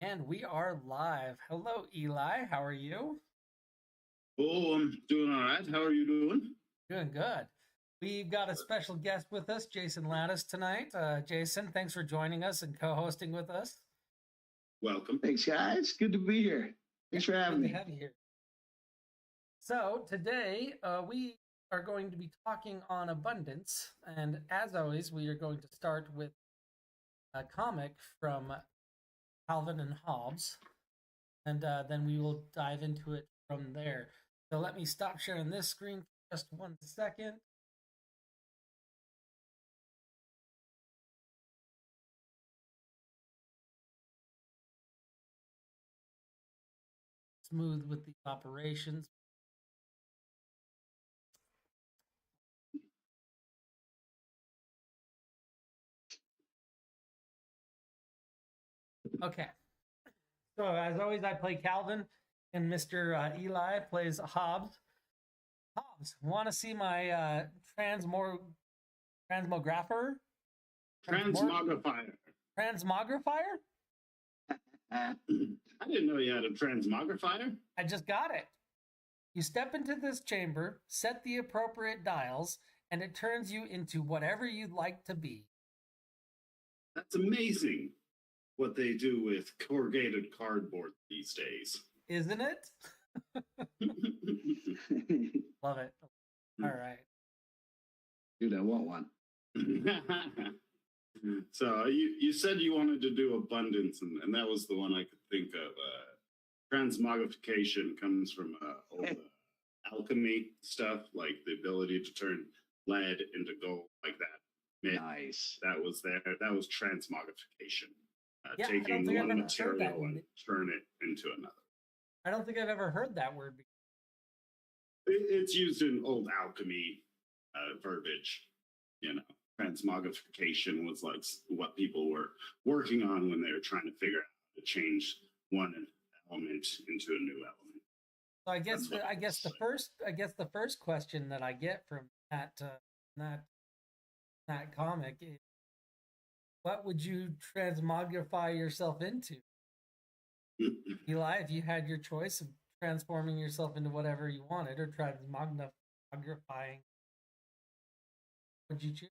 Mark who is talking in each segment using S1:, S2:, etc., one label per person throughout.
S1: And we are live. Hello, Eli. How are you?
S2: Oh, I'm doing all right. How are you doing?
S1: Doing good. We've got a special guest with us, Jason Lattis, tonight. Jason, thanks for joining us and co-hosting with us.
S2: Welcome.
S3: Thanks, guys. Good to be here. Thanks for having
S1: Good
S3: me.
S1: to have you here. So today we are going to be talking on abundance, and as always, we are going to start with a comic from Calvin and Hobbes, and then we will dive into it from there. So let me stop sharing this screen for just 1 second. Smooth with the operations. Okay. So as always, I play Calvin, and Mr. Eli plays Hobbes. Hobbes, want to see my transmographer?
S2: Transmogrifier.
S1: Transmogrifier?
S2: I didn't know you had a transmogrifier.
S1: I just got it. You step into this chamber, set the appropriate dials, and it turns you into whatever you'd like to be.
S2: That's amazing what they do with corrugated cardboard these days.
S1: Isn't it? Love it. All right.
S3: Dude, I want one.
S2: So you said you wanted to do abundance, and that was the one I could think of. Transmogrification comes from old alchemy stuff, like the ability to turn lead into gold, like that.
S3: Nice.
S2: That was there. That was transmogrification.
S1: Yeah,
S2: taking one material and turn it into another.
S1: I don't think I've ever heard that word before.
S2: It's used in old alchemy verbiage. You know, transmogrification was like what people were working on when they were trying to figure out how to change one element into a new element.
S1: So I guess the first question that I get from that comic is, what would you transmogrify yourself into? Eli, if you had your choice of transforming yourself into whatever you wanted or transmogrifying, would you choose?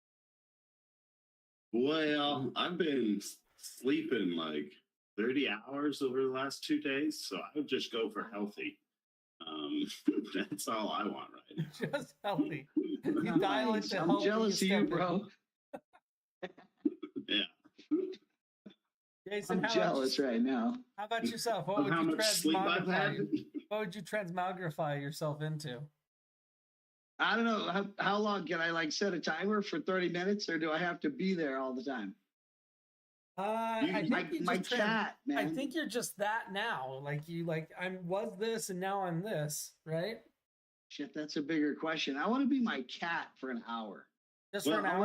S2: Well, I've been sleeping like 30 hours over the last 2 days, so I would just go for healthy. That's all I want right now.
S1: Just healthy. You dial it to
S3: I'm
S1: healthy,
S3: jealous of you, bro.
S2: Yeah.
S1: Jason,
S3: I'm jealous right now.
S1: How about yourself? What would
S2: How
S1: you
S2: much sleep I've had?
S1: What would you transmogrify yourself into?
S3: I don't know. How long can I set a timer for 30 minutes, or do I have to be there all the time?
S1: I think
S3: my cat, man.
S1: I think you're just that now. I was this and now I'm this, right?
S3: Shit, that's a bigger question. I want to be my cat for an hour.
S1: Just for an hour?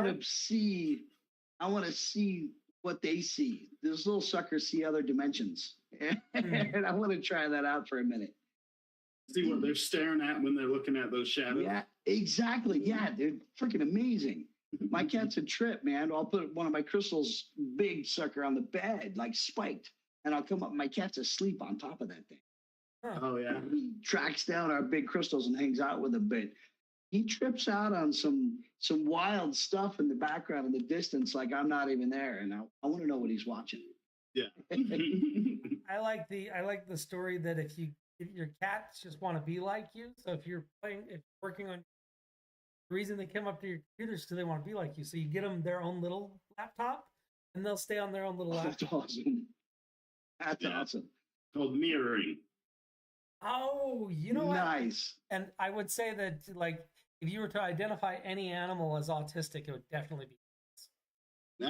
S3: I want to see what they see. Those little suckers see other dimensions. And I want to try that out for a minute.
S2: See what they're staring at when they're looking at those shadows.
S3: Yeah, exactly. Yeah, they're freaking amazing. My cat's a trip, man. I'll put one of my crystals, big sucker, on the bed, like spiked, and I'll come up. My cat's asleep on top of that thing.
S1: Huh.
S2: Oh yeah.
S3: He tracks down our big crystals and hangs out with them, but he trips out on some wild stuff in the background in the distance, like I'm not even there, and I want to know what he's watching.
S2: Yeah.
S1: I like the story that if your cats just want to be like you. So if you're working on, the reason they come up to your computer is because they want to be like you. So you get them their own little laptop, and they'll stay on their own little laptop.
S3: That's awesome. That's awesome.
S2: Called mirroring.
S1: Oh, you know what?
S3: Nice.
S1: And I would say that, if you were to identify any animal as autistic, it would definitely be.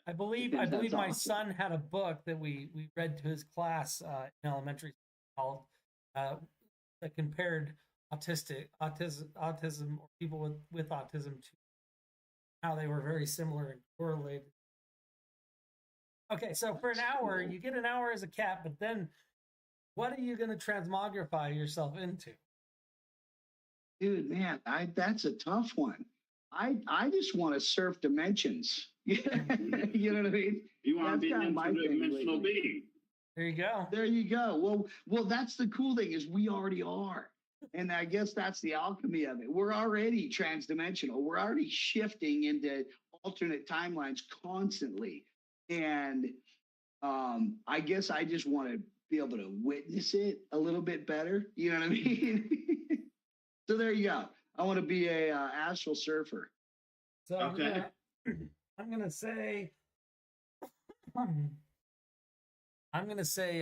S1: I believe
S3: That's
S1: my
S3: awesome.
S1: son had a book that we read to his class in elementary school called that compared autism or people with autism to how they were very similar and correlated. Okay, so for an hour, you get an hour as a cat, but then what are you going to transmogrify yourself into?
S3: Dude, man, that's a tough one. I just want to surf dimensions. You know what I mean?
S2: You want to
S3: That's
S2: be
S3: kinda
S2: an
S3: my thing
S2: interdimensional
S3: lately.
S2: being.
S1: There you go.
S3: There you go. Well, that's the cool thing is we already are. And I guess that's the alchemy of it. We're already transdimensional. We're already shifting into alternate timelines constantly. And I guess I just want to be able to witness it a little bit better. You know what I mean? So there you go. I want to be a astral surfer.
S1: So
S2: Okay.
S1: I'm gonna say I'm gonna say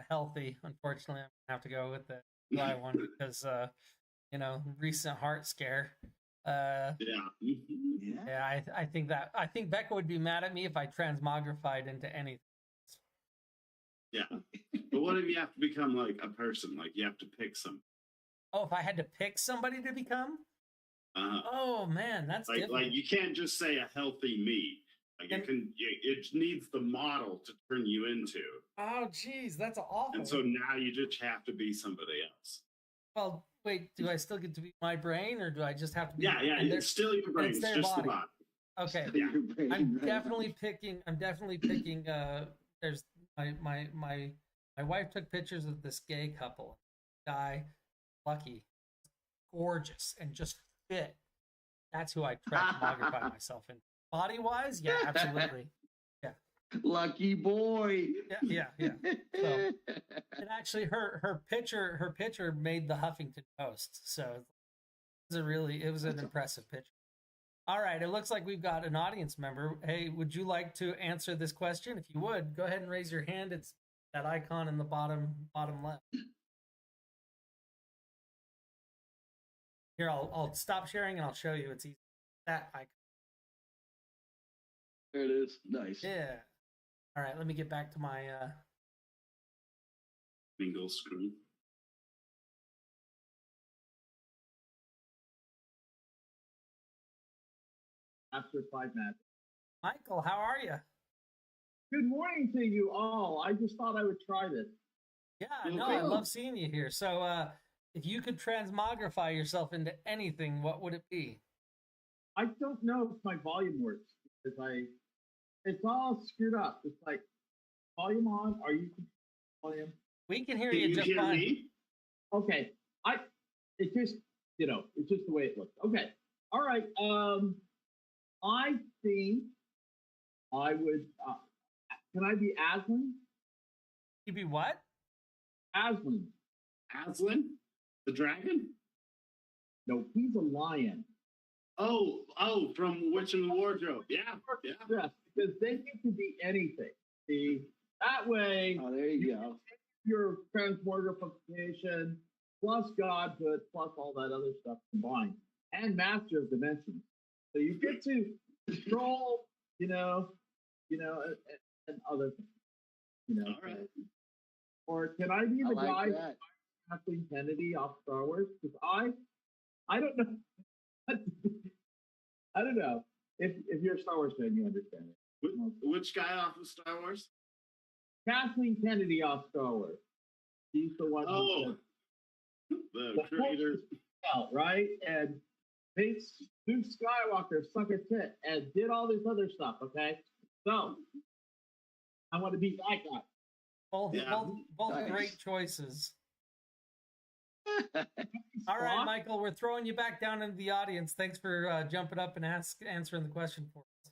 S1: healthy. Unfortunately, I'm gonna have to go with the dry one because recent heart scare.
S2: Yeah.
S3: Yeah.
S1: I think Becca would be mad at me if I transmogrified into anything.
S2: Yeah. But what if you have to become like a person? Like you have to pick some.
S1: Oh, if I had to pick somebody to become? Oh man, that's difficult.
S2: Like you can't just say a healthy me. Like it needs the model to turn you into.
S1: Oh geez, that's awful.
S2: And so now you just have to be somebody else.
S1: Well, wait, do I still get to be my brain, or do I just have to be?
S2: Yeah, it's still your brain. It's just
S1: body.
S2: the body.
S1: Okay,
S2: yeah.
S1: I'm definitely picking. There's my wife took pictures of this gay couple. Guy, Lucky, gorgeous, and just fit. That's who I transmogrify myself in. Body wise, yeah, absolutely. Yeah.
S3: Lucky boy.
S1: Yeah. So, and actually, her picture made the Huffington Post. So it was an impressive picture. All right, it looks like we've got an audience member. Hey, would you like to answer this question? If you would, go ahead and raise your hand. It's that icon in the bottom left. Here, I'll stop sharing and I'll show you. It's easy. That icon.
S3: There it is. Nice.
S1: Yeah. All right, let me get back to my
S2: Miingl screen.
S4: After 5 minutes.
S1: Michael, how are you?
S4: Good morning to you all. I just thought I would try this.
S1: Yeah, no, I love seeing you here. So, if you could transmogrify yourself into anything, what would it be?
S4: I don't know if my volume works because it's all screwed up. It's like volume on. Are you volume?
S1: We can hear
S2: Can
S1: you just
S2: hear
S1: fine.
S2: Me?
S4: Okay. It's just it's just the way it looks. Okay. All right. I think I would. Can I be Aslan?
S1: You be what?
S4: Aslan.
S2: Aslan? The dragon?
S4: No, he's a lion.
S2: Oh, from Witch in the Wardrobe. Yeah.
S4: Yes, because then you can be anything. See, that way.
S3: Oh, there you go.
S4: Your transmogrification plus godhood plus all that other stuff combined, and master of dimensions. So you get to control, and other things.
S2: All right.
S4: Or can I be the guy
S3: that.
S4: Kathleen Kennedy off Star Wars? Because I don't know. I don't know. If you're a Star Wars fan, you understand it.
S2: Which guy off of Star Wars?
S4: Kathleen Kennedy off Star Wars. She's the one.
S2: Oh, the creator.
S4: Right? And makes Luke Skywalker suck a tit and did all this other stuff, okay? So, I want to be that guy.
S1: Both
S3: Nice.
S1: great choices. All right, Michael, we're throwing you back down into the audience. Thanks for jumping up and answering the question for us.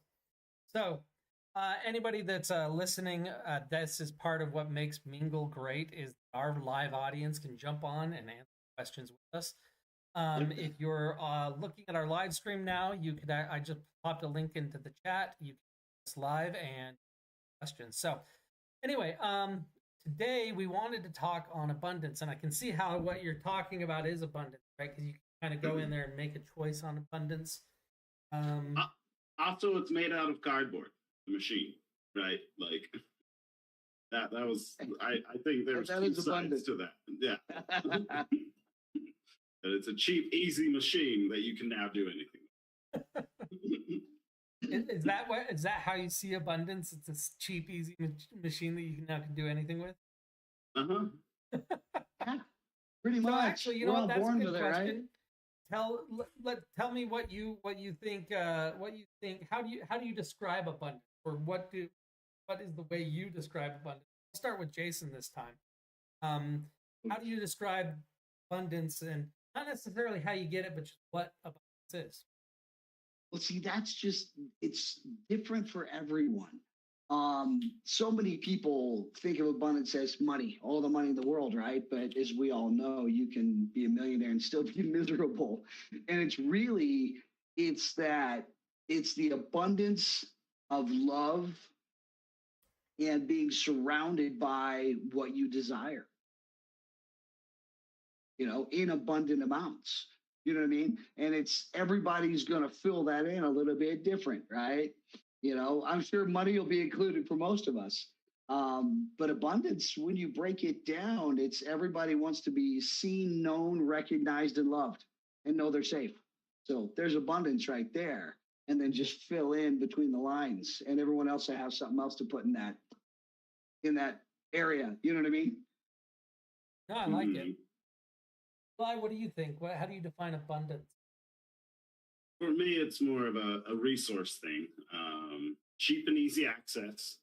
S1: So, anybody that's listening, this is part of what makes Miingl great is our live audience can jump on and answer questions with us. If you're looking at our live stream now, you could. I just popped a link into the chat. You can see us live and questions. So, anyway, today we wanted to talk on abundance, and I can see how what you're talking about is abundance, right? Because you can kind of go in there and make a choice on abundance.
S2: Also, it's made out of cardboard, the machine, right? Like that was. I think there's two sides to that. Yeah. That it's a cheap, easy machine that you can now do anything.
S1: Is that how you see abundance? It's a cheap, easy machine that you now can do anything with.
S2: Yeah,
S3: Pretty much.
S1: So actually, you know what? That's a good question. tell me what you think. How do you describe abundance, or what is the way you describe abundance? I'll start with Jason this time. How do you describe abundance, and not necessarily how you get it, but just what abundance is?
S3: Well, see, it's different for everyone. So many people think of abundance as money, all the money in the world, right? But as we all know, you can be a millionaire and still be miserable. And it's the abundance of love and being surrounded by what you desire, in abundant amounts. You know what I mean? And everybody's going to fill that in a little bit different, right? I'm sure money will be included for most of us. But abundance, when you break it down, it's everybody wants to be seen, known, recognized, and loved, and know they're safe. So there's abundance right there. And then just fill in between the lines, and everyone else will have something else to put in that area. You know what I mean?
S1: No, I like it. Why? What do you think? How do you define abundance?
S2: For me, it's more of a resource thing. Cheap and easy access.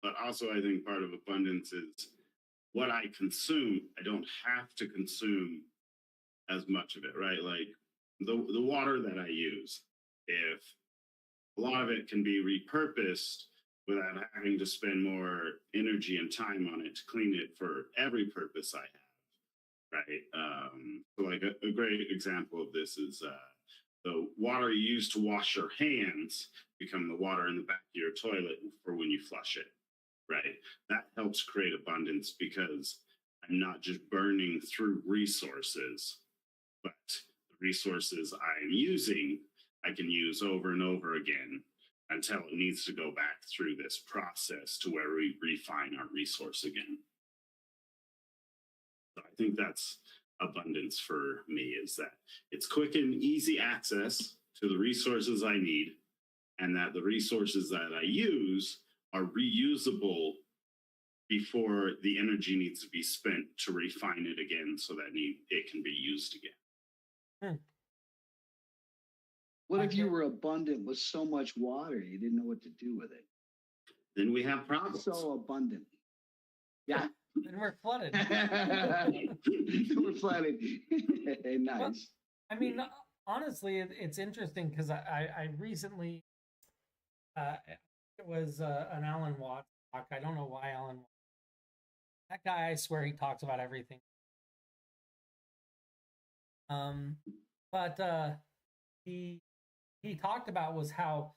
S2: But also, I think part of abundance is what I consume. I don't have to consume as much of it, right? Like the water that I use, if a lot of it can be repurposed without having to spend more energy and time on it to clean it for every purpose I have, right? So like a great example of this is the water you use to wash your hands become the water in the back of your toilet for when you flush it, right? That helps create abundance because I'm not just burning through resources, but the resources I'm using, I can use over and over again until it needs to go back through this process to where we refine our resource again. So I think that's abundance for me, is that it's quick and easy access to the resources I need, and that the resources that I use are reusable before the energy needs to be spent to refine it again so that it can be used again.
S3: What if you were abundant with so much water you didn't know what to do with it?
S2: Then we have problems.
S3: So abundant. Yeah.
S1: Then we're flooded.
S3: We're flooded. Nice.
S1: Well, I mean, honestly, it's interesting because I recently, it was an Alan Watts talk. I don't know why Alan Watts. That guy, I swear he talks about everything. But he talked about was how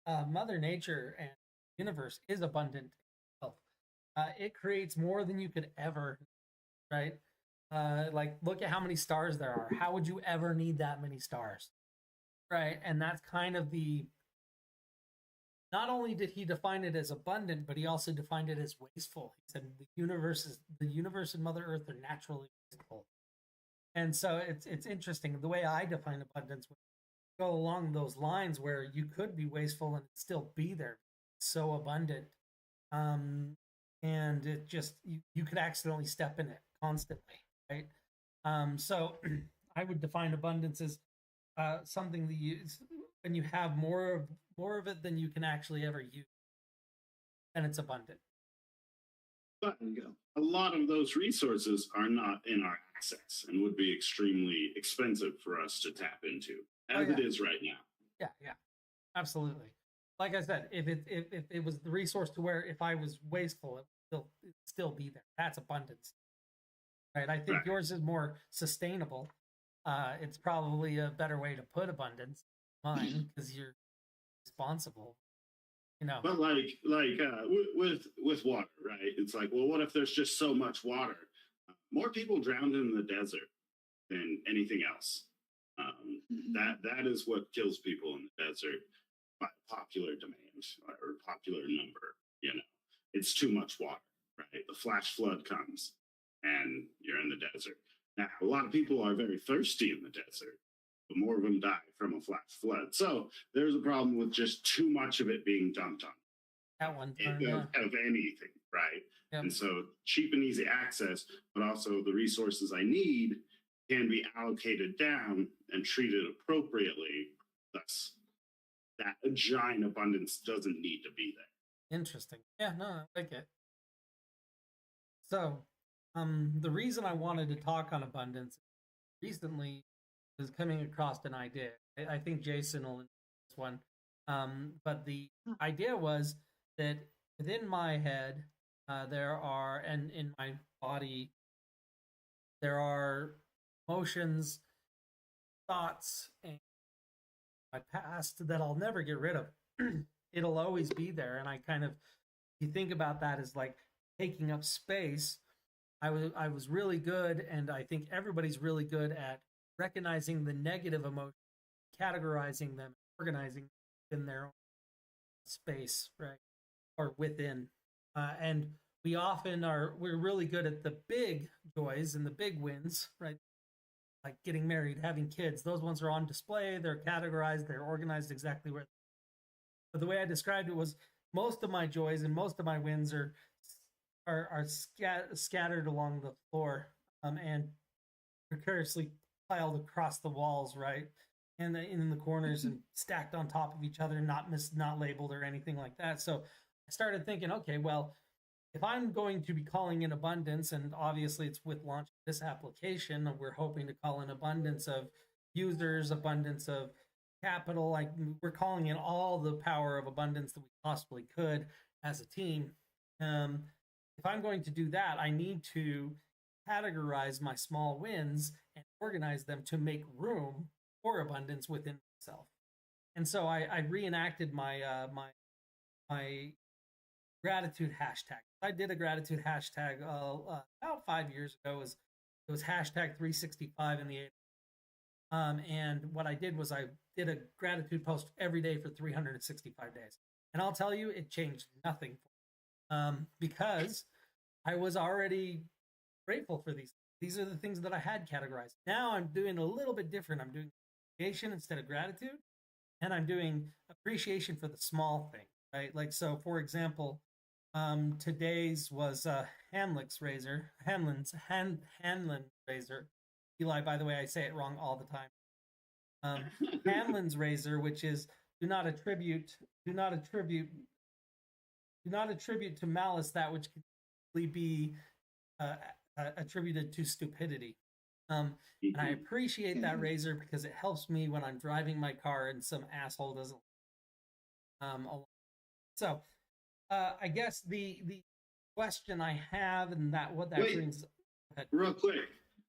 S1: Mother Nature and the universe is abundant. It creates more than you could ever, right? Like, look at how many stars there are. How would you ever need that many stars, right? And that's kind of not only did he define it as abundant, but he also defined it as wasteful. He said the universe and Mother Earth are naturally wasteful. And so it's interesting. The way I define abundance would go along those lines, where you could be wasteful and still be there. It's so abundant. And it just, you could accidentally step in it constantly, right? So I would define abundance as something that when you have more of it than you can actually ever use, and it's abundant.
S2: But a lot of those resources are not in our access and would be extremely expensive for us to tap into, as it is right now.
S1: Yeah, absolutely. Like I said, if it was the resource to where if I was wasteful, it'd still be there. That's abundance, right? I think yours is more sustainable. It's probably a better way to put abundance, mine, because you're responsible.
S2: But with water, right? It's like, well, what if there's just so much water? More people drowned in the desert than anything else. That is what kills people in the desert by popular demand or popular number. It's too much water, right? The flash flood comes and you're in the desert. Now, a lot of people are very thirsty in the desert, but more of them die from a flash flood. So there's a problem with just too much of it being dumped on
S1: at one time,
S2: of anything, right?
S1: Yep.
S2: And so cheap and easy access, but also the resources I need can be allocated down and treated appropriately. Thus, that giant abundance doesn't need to be there.
S1: Interesting. Yeah, no, I like it. So, the reason I wanted to talk on abundance recently is coming across an idea. I think Jason will in this one. But the idea was that within my head, there are, and in my body, there are emotions, thoughts, and my past that I'll never get rid of. It'll always be there. And I kind of, you think about that as like taking up space. I was really good, and I think everybody's really good at recognizing the negative emotions, categorizing them, organizing in their own space, right, or within. And we often we're really good at the big joys and the big wins, right? Like getting married, having kids. Those ones are on display. They're categorized. They're organized exactly where. But the way I described it was most of my joys and most of my wins are scattered along the floor, and precariously piled across the walls, right, and in the corners and stacked on top of each other, not labeled or anything like that. So I started thinking, okay, well, if I'm going to be calling in abundance, and obviously it's with launching this application, we're hoping to call in abundance of users, abundance of capital, like we're calling in all the power of abundance that we possibly could as a team. If I'm going to do that, I need to categorize my small wins and organize them to make room for abundance within myself. And so I reenacted my my gratitude hashtag. I did a gratitude hashtag about 5 years ago. It was hashtag 365 in the 80s. And what I did was I did a gratitude post every day for 365 days. And I'll tell you, it changed nothing for me. Because I was already grateful for these. These are the things that I had categorized. Now I'm doing a little bit different. I'm doing appreciation instead of gratitude. And I'm doing appreciation for the small thing, right? Like, so for example, today's was Hanlin's razor. Eli, by the way, I say it wrong all the time. Hanlin's razor, which is do not attribute to malice that which can be attributed to stupidity. And I appreciate that razor because it helps me when I'm driving my car and some asshole doesn't. So I guess the question I have, and what that brings.
S2: Real quick.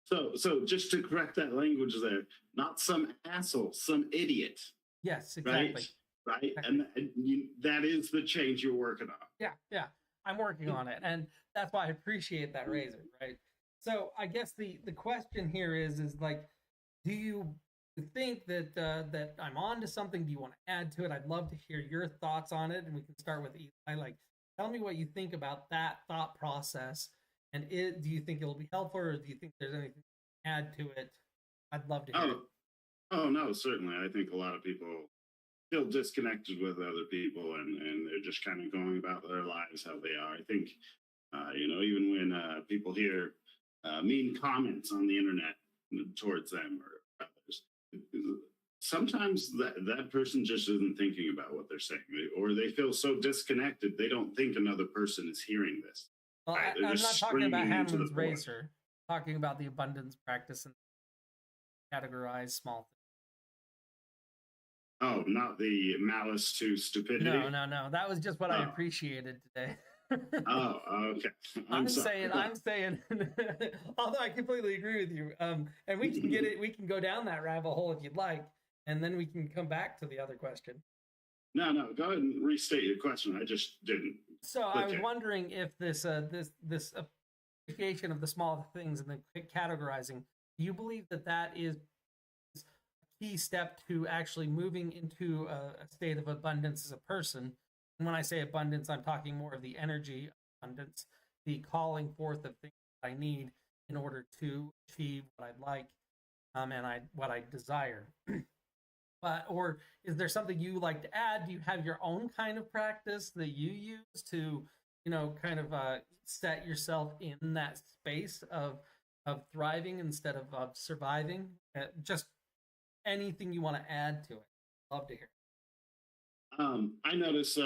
S2: So just to correct that language there, not some asshole, some idiot.
S1: Yes, exactly.
S2: Right? And that is the change you're working on.
S1: Yeah. I'm working on it. And that's why I appreciate that razor, right? So I guess the question here is like, do you think that that I'm on to something? Do you want to add to it? I'd love to hear your thoughts on it. And we can start with Eli. Like, tell me what you think about that thought process. And do you think it'll be helpful, or do you think there's anything to add to it? I'd love to hear it.
S2: Oh, no, certainly. I think a lot of people feel disconnected with other people, and they're just kind of going about their lives how they are. I think, even when people hear mean comments on the internet towards them or others, sometimes that person just isn't thinking about what they're saying, or they feel so disconnected they don't think another person is hearing this.
S1: Well,
S2: right?
S1: I'm not talking about Hanlon's razor. I'm talking about the abundance practice and categorize small things.
S2: Oh, not the malice to stupidity.
S1: No. That was just what I appreciated today.
S2: Oh, okay. I'm saying,
S1: although I completely agree with you. And we can go down that rabbit hole if you'd like, and then we can come back to the other question.
S2: No, go ahead and restate your question. I just didn't.
S1: So I was wondering if this appreciation of the small things and the categorizing, do you believe that is a key step to actually moving into a state of abundance as a person? And when I say abundance, I'm talking more of the energy abundance, the calling forth of things that I need in order to achieve what I'd like, and what I desire. Or is there something you like to add? Do you have your own kind of practice that you use to, kind of set yourself in that space of of thriving instead of surviving. Just anything you want to add to it. Love to hear.
S2: I notice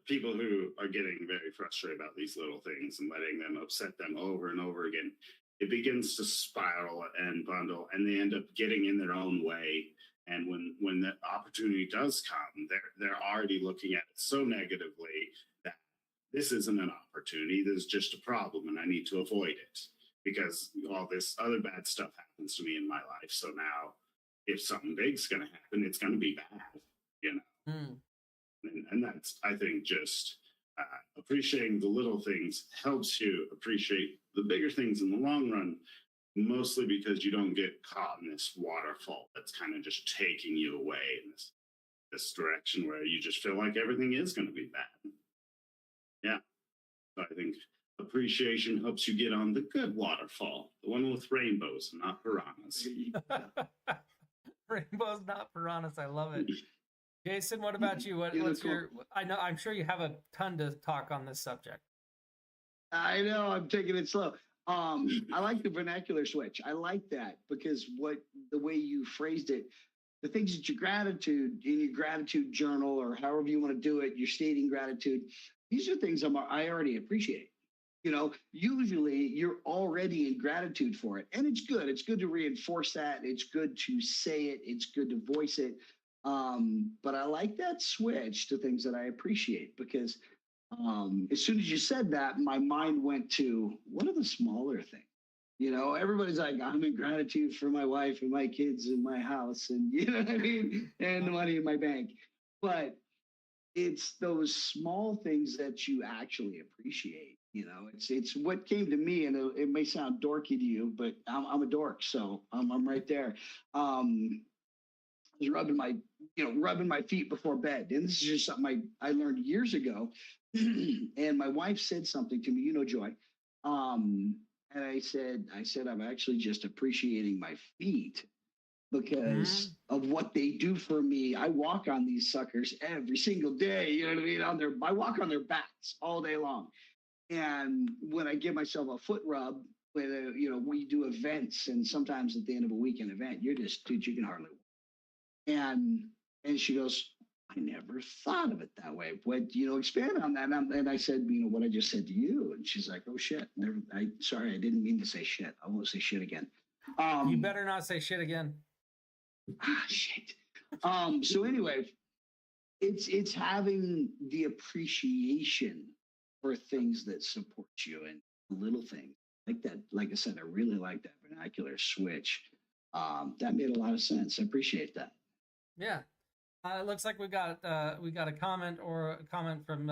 S2: people who are getting very frustrated about these little things and letting them upset them over and over again. It begins to spiral and bundle, and they end up getting in their own way. And when the opportunity does come, they're already looking at it so negatively that this isn't an opportunity. This is just a problem, and I need to avoid it because all this other bad stuff happens to me in my life. So now, if something big's going to happen, it's going to be bad, you know.
S1: Mm.
S2: And that's, I think, just appreciating the little things helps you appreciate the bigger things in the long run, mostly because you don't get caught in this waterfall that's kind of just taking you away in this direction where you just feel like everything is going to be bad. Yeah. So I think appreciation helps you get on the good waterfall, the one with rainbows, not piranhas.
S1: Rainbows, not piranhas. I love it. Jason, what about you? What's your? I'm sure you have a ton to talk on this subject.
S3: I know, I'm taking it slow. I like the vernacular switch. I like that because the way you phrased it, the things that you gratitude in your gratitude journal or however you want to do it, you're stating gratitude. These are things I already appreciate. You know, usually you're already in gratitude for it, and it's good. It's good to reinforce that. It's good to say it. It's good to voice it. But I like that switch to things that I appreciate because as soon as you said that, my mind went to what are the smaller things? You know, everybody's like, I'm in gratitude for my wife and my kids and my house and you know what I mean, and the money in my bank. But it's those small things that you actually appreciate. You know, it's what came to me, and it may sound dorky to you, but I'm a dork, so I'm right there. Was rubbing my feet before bed. And this is just something I learned years ago. And my wife said something to me, you know, Joy. And I said, I'm actually just appreciating my feet because of what they do for me. I walk on these suckers every single day. You know what I mean? I walk on their backs all day long. And when I give myself a foot rub, when we do events, and sometimes at the end of a weekend event, you can hardly walk. And she goes, I never thought of it that way. What, expand on that. And I said, what I just said to you. And she's like, oh shit. Sorry, I didn't mean to say shit. I won't say shit again.
S1: You better not say shit again.
S3: Shit. So anyway, it's having the appreciation for things that support you and little things like that. Like I said, I really like that vernacular switch. That made a lot of sense. I appreciate that.
S1: Yeah. It looks like we got a comment from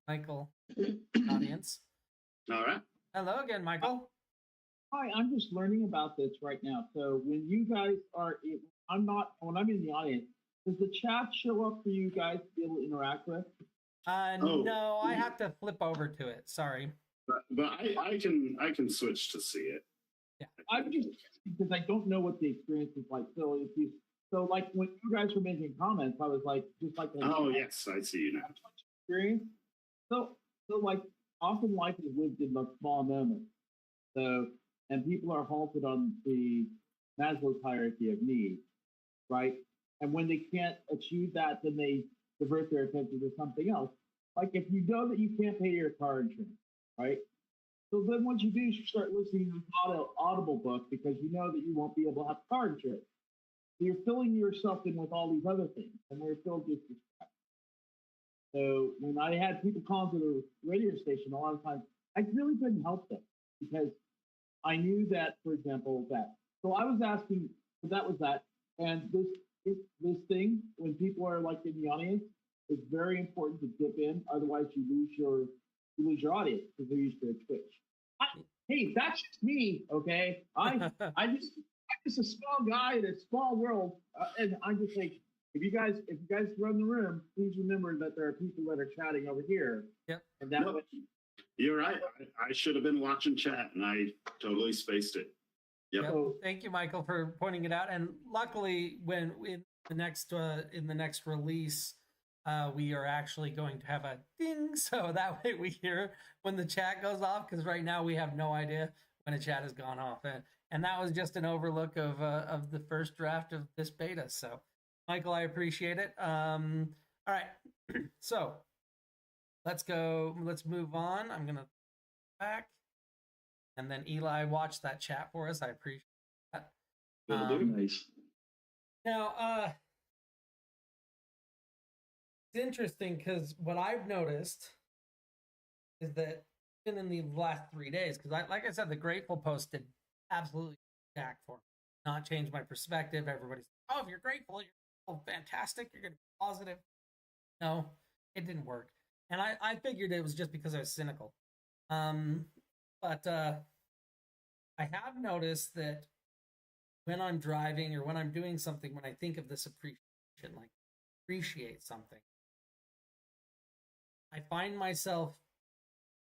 S1: Michael audience.
S2: All right.
S1: Hello again, Michael.
S4: Hi, I'm just learning about this right now. So when you guys when I'm in the audience, does the chat show up for you guys to be able to interact with?
S1: No, I have to flip over to it. Sorry.
S2: But I can switch to see it.
S1: Yeah.
S4: I'm just because I don't know what the experience is like. So like when you guys were making comments, I was like, just like
S2: oh yes, I see you now.
S4: Experience. So like often life is lived in the small moments. So and people are halted on the Maslow's hierarchy of needs, right? And when they can't achieve that, then they divert their attention to something else. Like if you know that you can't pay your car insurance, right? So then what you do is you start listening to an Audible book because you know that you won't be able to have car insurance. So you're filling yourself in with all these other things, and they're filled with distraction. So when I had people call into the radio station, a lot of times I really couldn't help them because I knew that, for example, that. So I was asking, so that was that. And this thing, when people are like in the audience, it's very important to dip in. Otherwise, you lose your audience because they're used to Twitch. Hey, that's just me, okay? I'm just a small guy in a small world, and I'm just like, if you guys run the room, please remember that there are people that are chatting over here.
S1: Yep.
S4: And that
S2: you're right. I should have been watching chat, and I totally spaced it. Yep.
S1: So, thank you, Michael, for pointing it out. And luckily, when in the next release, we are actually going to have a ding, so that way we hear when the chat goes off. Because right now we have no idea when a chat has gone off, And that was just an overlook of the first draft of this beta. So, Michael, I appreciate it. All right, so let's go. Let's move on. I'm gonna back, and then Eli watch that chat for us. I appreciate that.
S3: Nice.
S1: Now, it's interesting because what I've noticed is that even in the last 3 days, because like I said, the grateful post did absolutely jack for me. Not change my perspective. Everybody's like, oh, if you're grateful, you're fantastic. You're going to be positive. No, it didn't work. And I figured it was just because I was cynical. But I have noticed that when I'm driving or when I'm doing something, when I think of this appreciation, like appreciate something, I find myself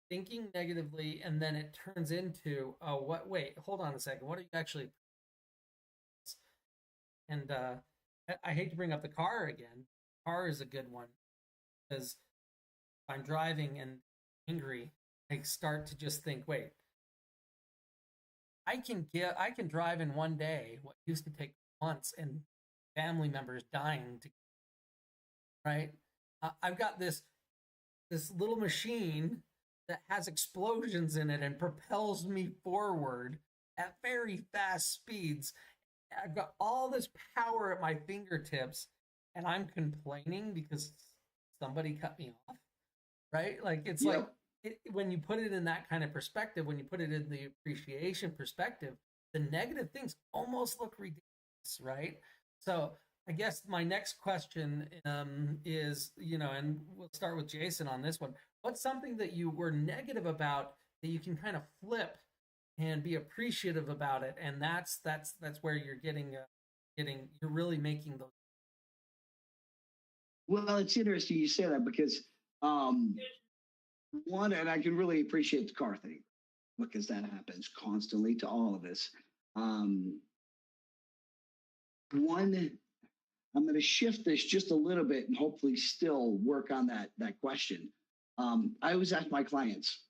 S1: thinking negatively, and then it turns into, oh, what? Wait, hold on a second. What are you actually? And I hate to bring up the car again. Car is a good one because if I'm driving and angry, I start to just think, wait, I can drive in one day what used to take months and family members dying to, right? I've got this little machine that has explosions in it and propels me forward at very fast speeds. I've got all this power at my fingertips, and I'm complaining because somebody cut me off, right? Like it's like when you put it in that kind of perspective, when you put it in the appreciation perspective, the negative things almost look ridiculous, right? So I guess my next question is, and we'll start with Jason on this one. What's something that you were negative about that you can kind of flip and be appreciative about it, and that's where you're you're really making those.
S3: Well, it's interesting you say that because one, and I can really appreciate the car thing because that happens constantly to all of us. One, I'm going to shift this just a little bit and hopefully still work on that question. I always ask my clients,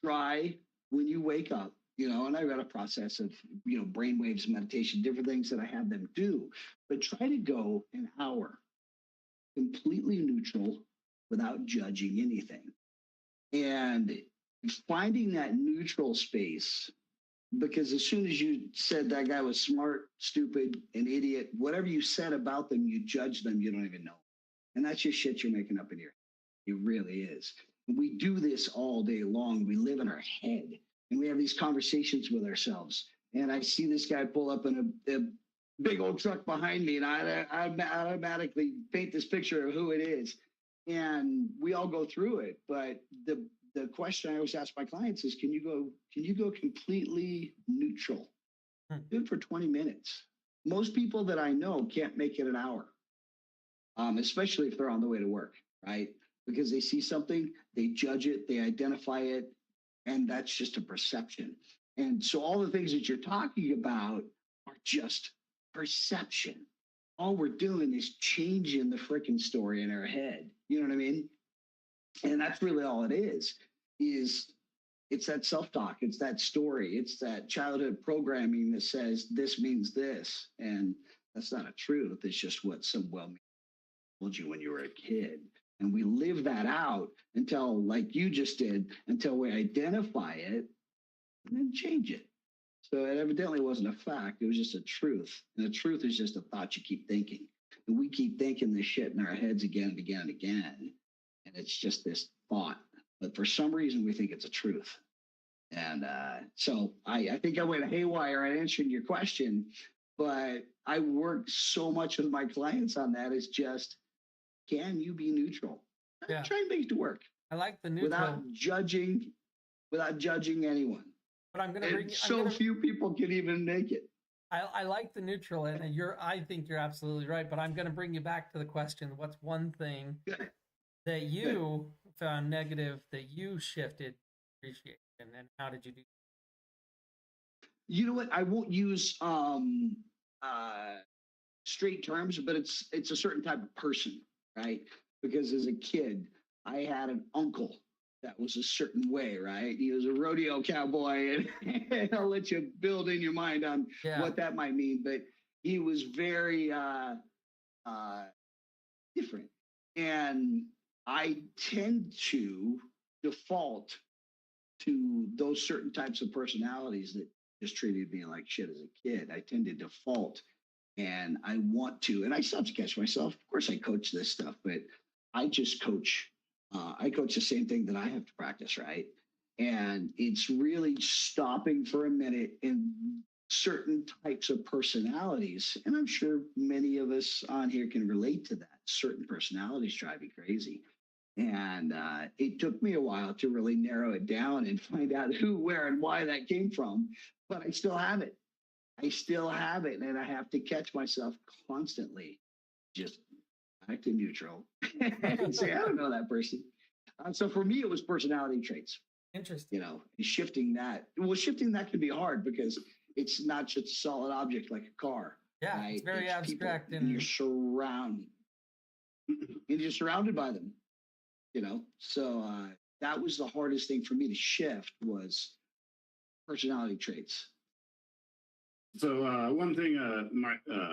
S3: try when you wake up, and I've got a process of, brainwaves, meditation, different things that I have them do, but try to go an hour completely neutral without judging anything. And finding that neutral space, because as soon as you said that guy was smart, stupid, an idiot, whatever you said about them, you judge them, you don't even know. And that's just shit you're making up in your head. It really is. We do this all day long. We live in our head and we have these conversations with ourselves. And I see this guy pull up in a big old truck behind me, and I automatically paint this picture of who it is. And we all go through it. But the question I always ask my clients is, can you go completely neutral? Do it for 20 minutes. Most people that I know can't make it an hour, especially if they're on the way to work, right? Because they see something, they judge it, they identify it, and that's just a perception. And so all the things that you're talking about are just perception. All we're doing is changing the freaking story in our head. You know what I mean? And that's really all it is it's that self-talk, it's that story, it's that childhood programming that says this means this. And that's not a truth. It's just what some well-meaning told you when you were a kid. And we live that out until, like you just did, until we identify it and then change it. So it evidently wasn't a fact. It was just a truth. And the truth is just a thought you keep thinking. And we keep thinking this shit in our heads again and again and again. And it's just this thought. But for some reason, we think it's a truth. And so I think I went haywire at answering your question. But I work so much with my clients on that. It's just, can you be neutral?
S1: Yeah.
S3: Try and make it work.
S1: I like the neutral
S3: without judging anyone.
S1: But I'm gonna bring
S3: few people can even make it.
S1: I like the neutral, and I think you're absolutely right. But I'm gonna bring you back to the question: what's one thing that you found negative that you shifted appreciation, and how did you do?
S3: You know what? I won't use straight terms, but it's a certain type of person, right? Because as a kid, I had an uncle that was a certain way, right? He was a rodeo cowboy, and I'll let you build in your mind on what that might mean. But he was very different, and I tend to default to those certain types of personalities that just treated me like shit as a kid. I tend to default, and I want to, and I still have to catch myself. Of course, I coach this stuff, but I just coach. I coach the same thing that I have to practice, right? And it's really stopping for a minute in certain types of personalities. And I'm sure many of us on here can relate to that. Certain personalities drive me crazy. And it took me a while to really narrow it down and find out who, where, and why that came from. But I still have it. I still have it. And I have to catch myself constantly. Just back to neutral and say, I don't know that person. So for me, it was personality traits.
S1: Interesting.
S3: You know, shifting that. Well, shifting that can be hard because it's not just a solid object like a car.
S1: Yeah,
S3: right?
S1: It's very abstract.
S3: And you're surrounded by them. You know, so that was the hardest thing for me to shift was personality traits.
S2: So one thing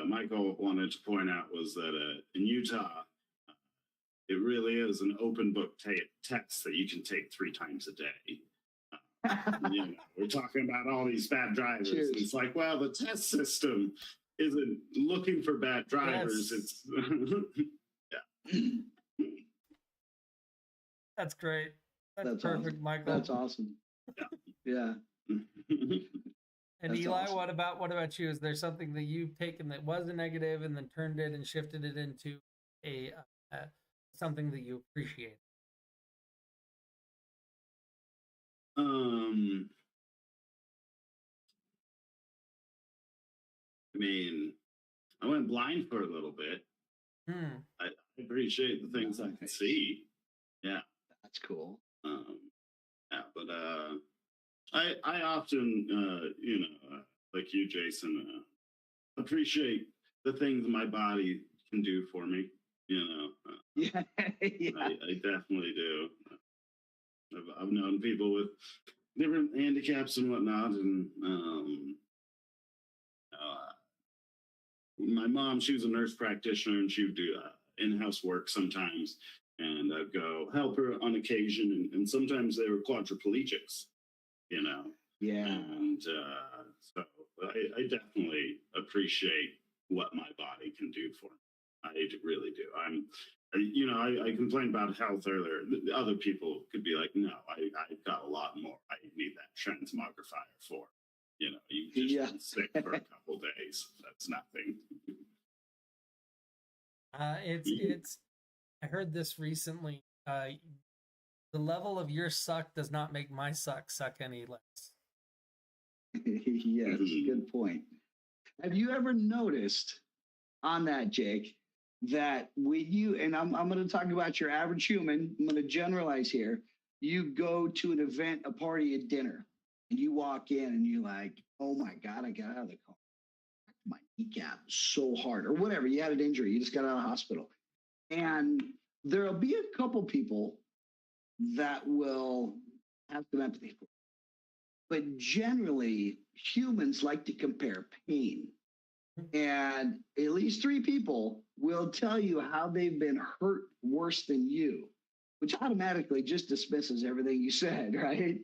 S2: Michael wanted to point out was that in Utah, it really is an open book test that you can take 3 times a day. You know, we're talking about all these bad drivers.
S3: Cheers.
S2: It's like, well, the test system isn't looking for bad drivers.
S1: Yes.
S2: It's
S1: That's great. That's perfect,
S3: awesome.
S1: Michael.
S3: That's awesome. Yeah.
S1: And
S3: That's
S1: Eli,
S3: awesome.
S1: what about you? Is there something that you've taken that was a negative and then turned it and shifted it into a something that you appreciate?
S2: I mean, I went blind for a little bit. I appreciate the things I can see. Yeah,
S3: that's cool.
S2: Yeah, but I often, you know, like you, Jason, appreciate the things my body can do for me. You know,
S3: yeah.
S2: I definitely do. I've known people with different handicaps and whatnot, and my mom, she was a nurse practitioner, and she would do in-house work sometimes, and I'd go help her on occasion, and sometimes they were quadriplegics, you know.
S3: Yeah.
S2: And so I definitely appreciate what my body can do for me. I really do. You know, I complained about health earlier. Other people could be like, no, I've got a lot more. I need that transmogrifier for. You know, you just been sick for a couple days. That's nothing.
S1: It's. I heard this recently. The level of your suck does not make my suck any less.
S3: Yes, good point. Have you ever noticed on that, Jake, that when you, and I'm going to talk about your average human, I'm going to generalize here, you go to an event, a party, a dinner, and you walk in and you're like, oh my God, I got out of the car. My kneecap so hard, or whatever. You had an injury, you just got out of the hospital. And there'll be a couple people that will have some empathy for you. But generally, humans like to compare pain. And at least 3 people will tell you how they've been hurt worse than you, which automatically just dismisses everything you said, right?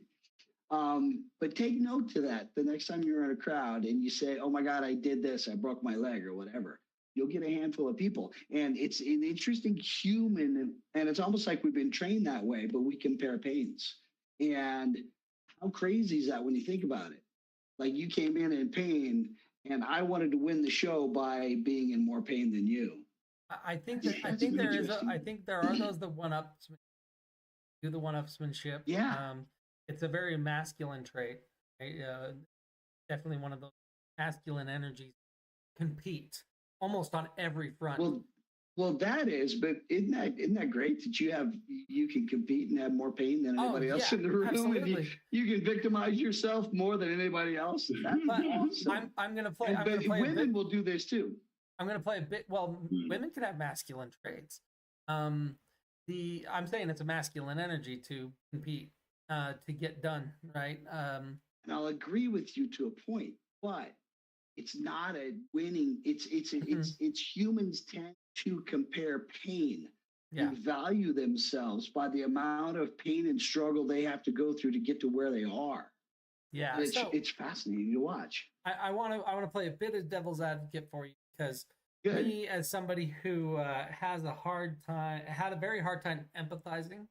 S3: But take note to that the next time you're in a crowd and you say, oh my God, I did this, I broke my leg or whatever. You'll get a handful of people. And it's an interesting human, and it's almost like we've been trained that way, but we compare pains. And how crazy is that when you think about it? Like you came in pain, and I wanted to win the show by being in more pain than you.
S1: I think there are those that do the one-upsmanship.
S3: Yeah.
S1: It's a very masculine trait. Right? Definitely one of those masculine energies. Compete almost on every front.
S3: Well, that is, but isn't that great that you can compete and have more pain than anybody else in the room?
S1: Absolutely.
S3: And you can victimize yourself more than anybody else. That's awesome.
S1: I'm going to play.
S3: But women will do this too.
S1: I'm going to play a bit. Well, women can have masculine traits. I'm saying it's a masculine energy to compete, to get done, right?
S3: And I'll agree with you to a point, but it's not a winning. It's humans tend to compare pain
S1: Yeah.
S3: and value themselves by the amount of pain and struggle they have to go through to get to where they are.
S1: Yeah.
S3: And
S1: So
S3: it's fascinating to watch.
S1: I want to play a bit of devil's advocate for you, because
S3: Good.
S1: me, as somebody who had a very hard time empathizing,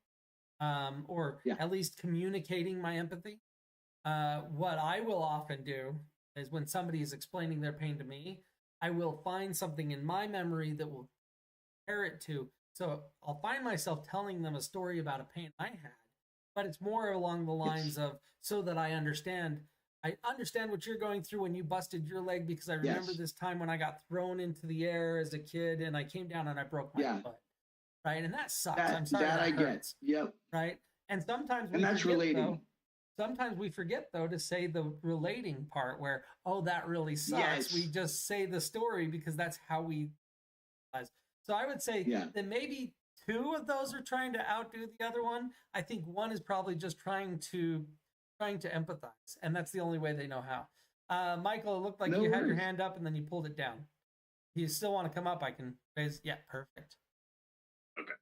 S1: or
S3: Yeah.
S1: at least communicating my empathy. What I will often do is, when somebody is explaining their pain to me, I will find something in my memory that will compare it to. So I'll find myself telling them a story about a pain I had, but it's more along the lines of, so that I understand what you're going through when you busted your leg, because I remember this time when I got thrown into the air as a kid and I came down and I broke my foot. Right. And that sucks. I'm sorry.
S3: That I
S1: hurts.
S3: get. Yep.
S1: Right. And sometimes
S3: that's relating.
S1: Sometimes we forget, though, to say the relating part where, oh, that really sucks.
S3: Yes.
S1: We just say the story because that's how we realize. So I would say that maybe two of those are trying to outdo the other one. I think one is probably just trying to empathize, and that's the only way they know how. Michael, it looked like you had your hand up and then you pulled it down. If you still want to come up, I can raise. Yeah, perfect.
S2: Okay.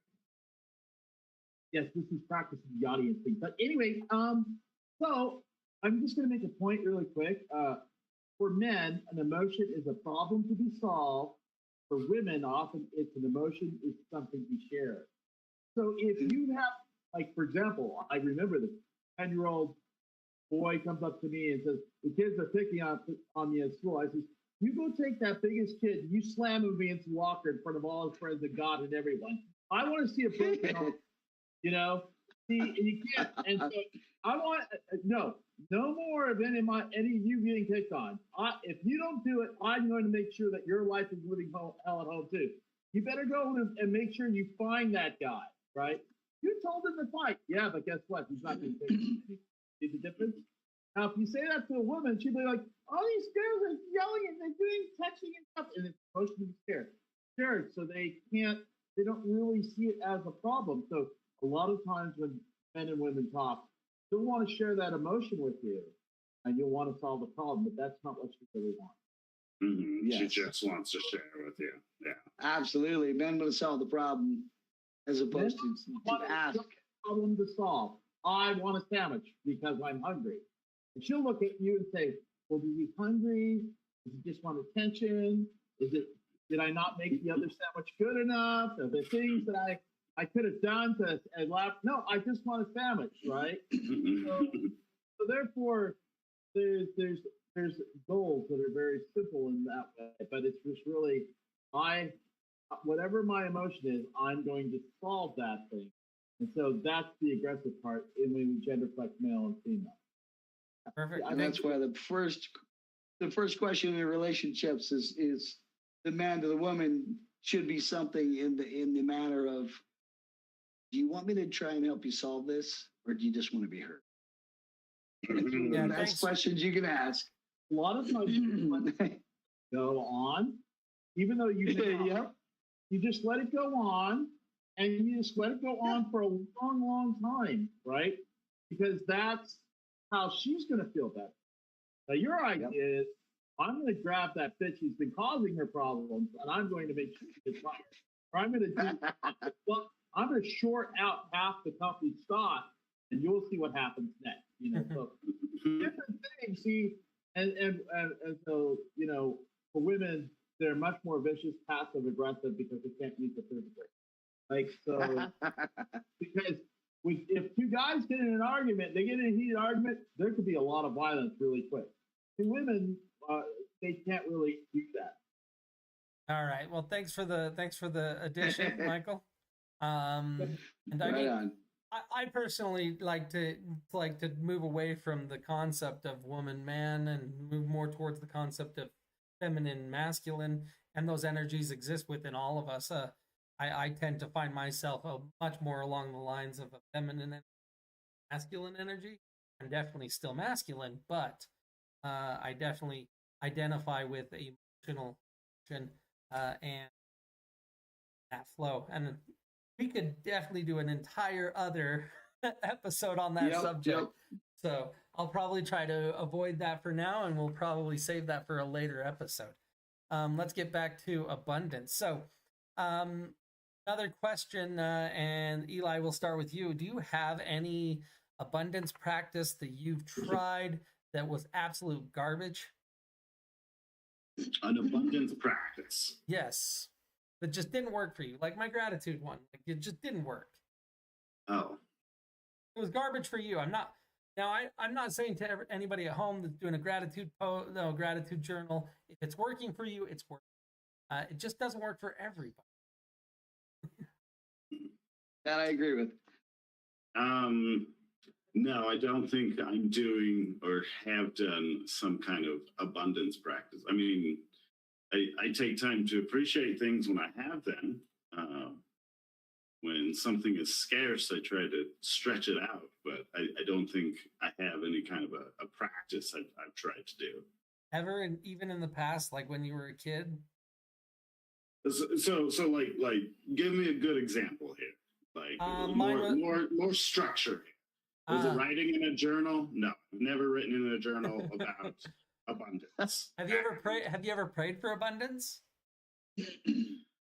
S4: Yes, this is practicing the audience thing. But anyway, so I'm just going to make a point really quick. For men, an emotion is a problem to be solved. For women, often it's an emotion, it's something to share. So if you have, like, for example, I remember the 10-year-old boy comes up to me and says, the kids are picking on me at school. I says, you go take that biggest kid, you slam him into the locker in front of all his friends and God and everyone. I want to see a broken home, you know? See, and you can't. And so I want no more of any of you getting picked on. If you don't do it, I'm going to make sure that your life is living hell at home too. You better go and make sure you find that guy, right? You told him to fight, yeah, but guess what? He's not going to take it. See the difference? Now, if you say that to a woman, she'll be like, "All these girls are yelling and they're doing touching and stuff," and it's supposed to be scared, so they don't really see it as a problem. So a lot of times when men and women talk, they'll want to share that emotion with you, and you'll want to solve the problem, but that's not what you really want.
S2: Mm-hmm. Yes. She just wants to share with you. Yeah,
S3: absolutely. Men want to solve the problem as opposed to ask.
S4: Problem to solve. I want a sandwich because I'm hungry. And she'll look at you and say, well, is he hungry? Does he just want attention? Did I not make the other sandwich good enough? Are there things that I could have done to laugh? No, I just want a sandwich, right? so therefore, there's goals that are very simple in that way, but it's just really, whatever my emotion is, I'm going to solve that thing. And so that's the aggressive part in when we gender flex male and female.
S1: Perfect.
S3: And that's why the first question in relationships is the man to the woman should be something in the manner of, do you want me to try and help you solve this, or do you just want to be heard?
S1: Yeah,
S3: that's questions you can ask.
S4: A lot of times go on, even though you just let it go on, and you just let it go on for a long, long time, right? Because that's how she's going to feel better. Now, your idea is, I'm going to grab that bitch who's been causing her problems, and I'm going to make sure she gets fired. Or I'm going to I'm going to short out half the company's stock, and you'll see what happens next. You know, so different things. See, and so, you know, for women, they're much more vicious, passive aggressive because they can't use the physical. Like, so, because if two guys get in an argument, they get in a heated argument, there could be a lot of violence really quick. And women, they can't really do that.
S1: All right. Well, thanks for the addition, Michael. And I personally like to move away from the concept of woman man and move more towards the concept of feminine masculine, and those energies exist within all of us. I tend to find myself much more along the lines of a feminine and masculine energy. I'm definitely still masculine, but I definitely identify with emotional and that flow. And we could definitely do an entire other episode on that subject. So I'll probably try to avoid that for now, and we'll probably save that for a later episode. Let's get back to abundance. So another question, and Eli, we'll start with you. Do you have any abundance practice that you've tried that was absolute garbage?
S2: An abundance practice.
S1: Yes. That just didn't work for you. Like my gratitude one. Like it just didn't work.
S2: Oh.
S1: It was garbage for you. I'm not saying to anybody at home that's doing a gratitude journal, if it's working for you, it's working. It just doesn't work for everybody.
S3: That I agree with.
S2: No, I don't think I'm doing or have done some kind of abundance practice. I mean, I take time to appreciate things when I have them. When something is scarce, I try to stretch it out, but I don't think I have any kind of a practice I've tried to do.
S1: Ever, and even in the past, like when you were a kid?
S2: So like, give me a good example here. Like more structure. Was it writing in a journal? No, I've never written in a journal about abundance.
S1: Have you ever prayed for abundance?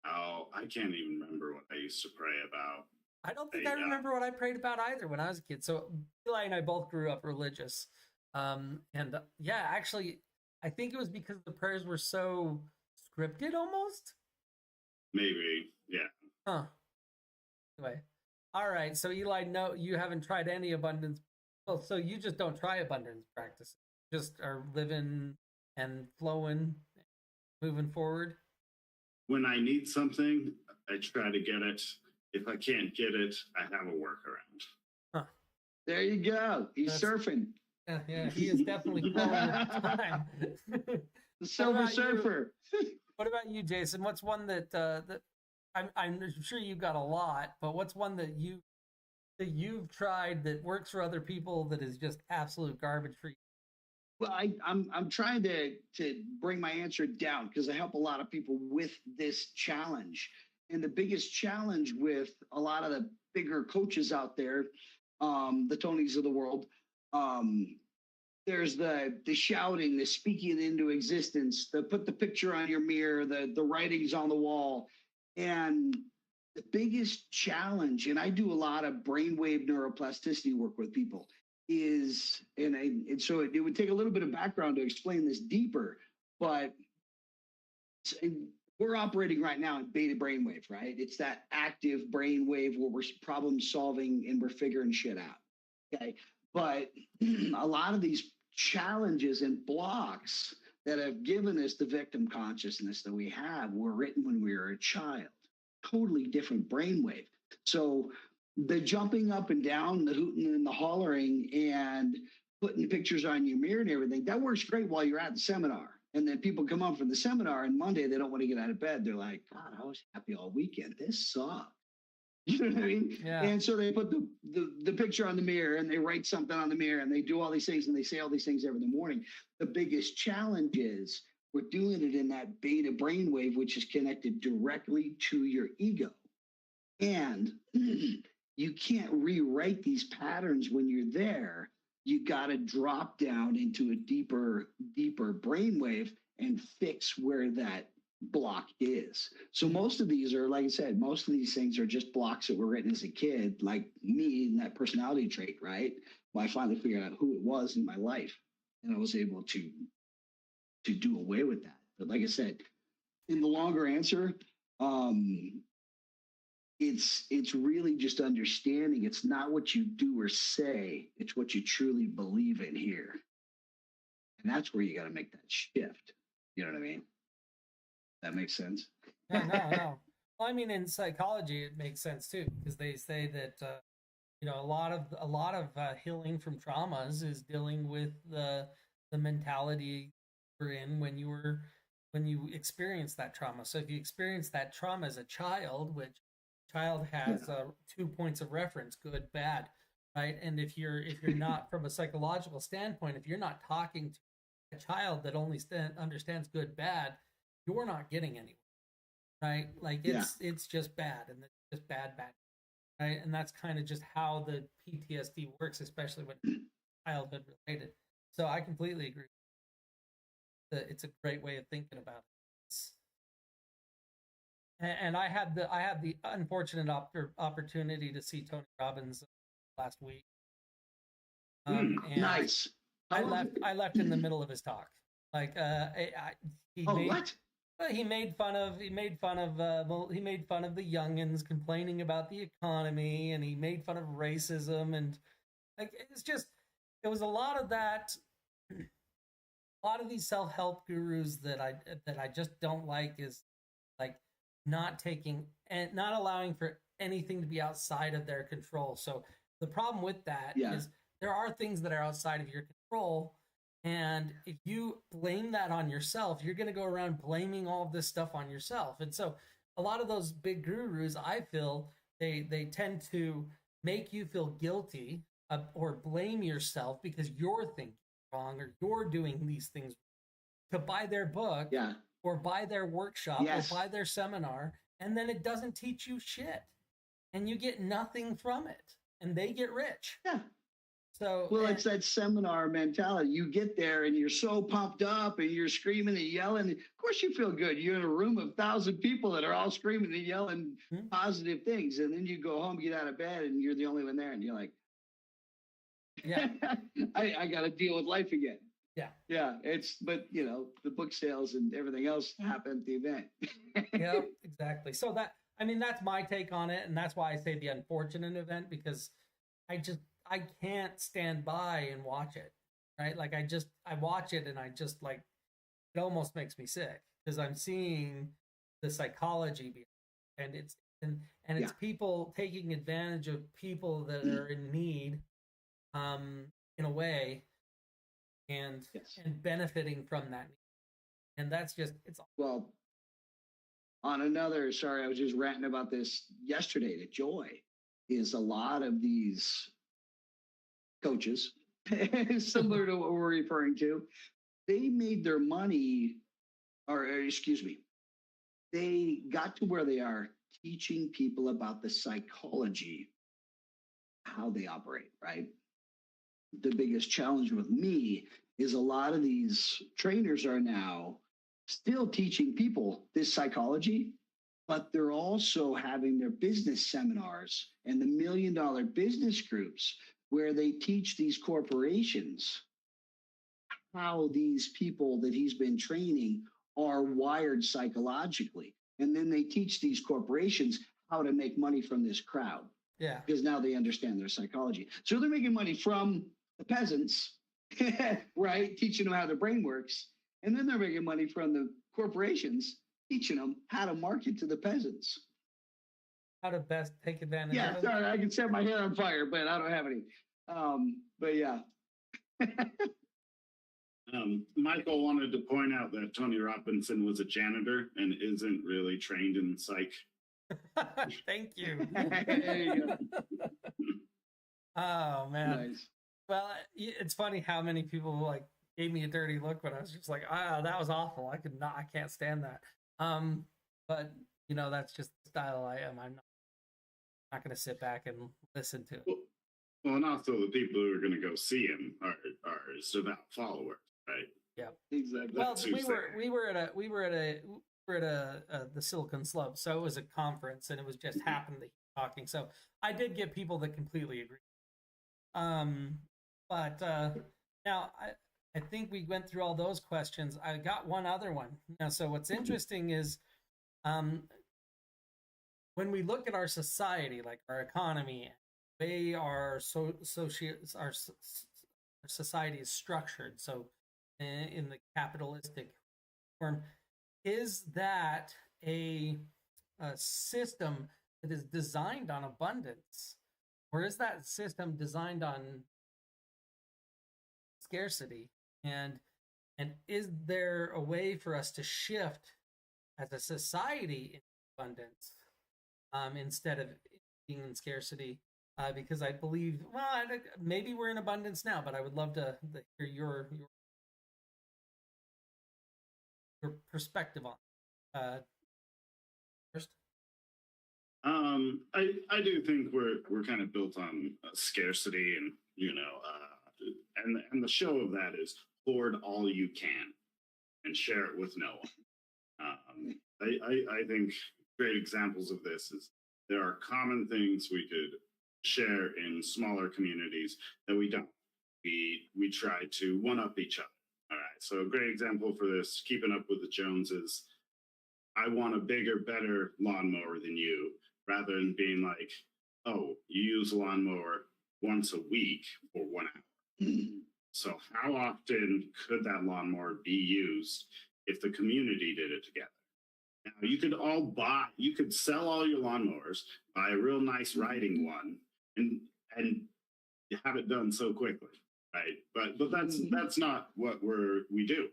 S2: Oh, I can't even remember what I used to pray about.
S1: I don't think I remember what I prayed about either when I was a kid. So Eli and I both grew up religious. Actually, I think it was because the prayers were so scripted almost.
S2: Maybe, yeah.
S1: Huh. Anyway. All right. So Eli, no, you haven't tried any abundance. Well, so you just don't try abundance practices. Just are living and flowing, moving forward.
S2: When I need something, I try to get it. If I can't get it, I have a workaround.
S1: Huh.
S3: There you go. He's surfing.
S1: Yeah, he is definitely flowing with time.
S3: The Silver Surfer.
S1: What about you, Jason? What's one that I'm sure you've got a lot, but what's one that you've tried that works for other people that is just absolute garbage for you?
S3: Well, I'm trying to bring my answer down because I help a lot of people with this challenge. And the biggest challenge with a lot of the bigger coaches out there, the Tonys of the world, there's the shouting, the speaking into existence, the put the picture on your mirror, the writings on the wall. And the biggest challenge, and I do a lot of brainwave neuroplasticity work with people, is, and so it would take a little bit of background to explain this deeper, but we're operating right now in beta brainwave, right? It's that active brainwave where we're problem solving and we're figuring shit out, okay? But a lot of these challenges and blocks that have given us the victim consciousness that we have were written when we were a child. Totally different brainwave. So the jumping up and down, the hooting and the hollering and putting pictures on your mirror and everything, that works great while you're at the seminar. And then people come home from the seminar and Monday, they don't want to get out of bed. They're like, God, I was happy all weekend. This sucks. You know what I mean?
S1: Yeah.
S3: And so they put the picture on the mirror and they write something on the mirror and they do all these things and they say all these things every morning. The biggest challenge is we're doing it in that beta brainwave, which is connected directly to your ego. And you can't rewrite these patterns when you're there. You got to drop down into a deeper brainwave and fix where that block is. So most of these are, like I said, most of these things are just blocks that were written as a kid, like me and that personality trait, right? Well, I finally figured out who it was in my life and I was able to do away with that. But like I said, in the longer answer, it's really just understanding it's not what you do or say, it's what you truly believe in here. And that's where you got to make that shift. You know what I mean? That makes sense?
S1: No. Well, I mean, in psychology, it makes sense too, because they say that a lot of healing from traumas is dealing with the mentality you're in when you experience that trauma. So if you experience that trauma as a child, which child has 2 points of reference, good, bad, right? And if you're not, from a psychological standpoint, if you're not talking to a child that only understands good, bad, you're not getting anywhere, right? Like it's just bad. And just bad, right? And that's kind of just how the PTSD works, especially when childhood related. So I completely agree. It's a great way of thinking about it. And I had the unfortunate opportunity to see Tony Robbins last week. And
S3: nice.
S1: I left in the middle of his talk. Like
S3: what?
S1: He made fun of the youngins complaining about the economy, and he made fun of racism, and like it was a lot of that. A lot of these self-help gurus that I just don't like is like not taking and not allowing for anything to be outside of their control. So the problem with that is there are things that are outside of your control, and if you blame that on yourself, you're going to go around blaming all of this stuff on yourself. And so a lot of those big gurus, I feel, they tend to make you feel guilty or blame yourself because you're thinking wrong or you're doing these things, to buy their book or buy their workshop or buy their seminar, and then it doesn't teach you shit and you get nothing from it and they get rich. So
S3: it's that seminar mentality. You get there and you're so pumped up and you're screaming and yelling. Of course you feel good. You're in a room of 1,000 people that are all screaming and yelling positive things, and then you go home, get out of bed, and you're the only one there, and you're like, I got to deal with life again. But the book sales and everything else happen at the event.
S1: Yeah, exactly. So that's my take on it, and that's why I say the unfortunate event, because I can't stand by and watch it, right? Like I watch it and I just like, it almost makes me sick because I'm seeing the psychology behind it, and it's people taking advantage of people that are in need, in a way, and benefiting from that need. And that's just,
S3: on another, sorry, I was just ranting about this yesterday. The joy is a lot of these coaches, similar to what we're referring to, they made their money, they got to where they are teaching people about the psychology, how they operate, right? The biggest challenge with me is a lot of these trainers are now still teaching people this psychology, but they're also having their business seminars and the $1 million business groups where they teach these corporations how these people that he's been training are wired psychologically. And then they teach these corporations how to make money from this crowd.
S1: Yeah.
S3: Because now they understand their psychology. So they're making money from the peasants, right? Teaching them how their brain works. And then they're making money from the corporations, teaching them how to market to the peasants.
S1: How to best take advantage of it.
S3: Sorry, I can set my hair on fire, but I don't have any. But yeah.
S2: Michael wanted to point out that Tony Robinson was a janitor and isn't really trained in psych.
S1: Thank you.
S3: There you go.
S1: Oh man.
S3: Nice.
S1: Well, it's funny how many people like gave me a dirty look when I was just like, that was awful. I can't stand that. But that's just the style I am. I'm not going to sit back and listen to it.
S2: Well, and also the people who are going to go see him are his devout followers, right?
S1: Yeah,
S3: exactly.
S1: Well, we were at the Silicon Slope, so it was a conference, and it was just happened that he was talking. So I did get people that completely agree. But now I think we went through all those questions. I got one other one. Now, so what's interesting is, when we look at our society, like our economy, the way our society is structured, so in the capitalistic form, is that a system that is designed on abundance, or is that system designed on scarcity? And is there a way for us to shift as a society in abundance, instead of being in scarcity? Because I believe, maybe we're in abundance now, but I would love to hear your perspective on first.
S2: I do think we're kind of built on scarcity, and and the show of that is hoard all you can and share it with no one. I think great examples of this is there are common things we could share in smaller communities that we don't. We try to one up each other. All right. So a great example for this, keeping up with the Joneses. I want a bigger, better lawnmower than you, rather than being like, oh, you use a lawnmower once a week for 1 hour. So how often could that lawnmower be used if the community did it together? Now you could sell all your lawnmowers, buy a real nice riding one, and have it done so quickly, right? But that's not what we do.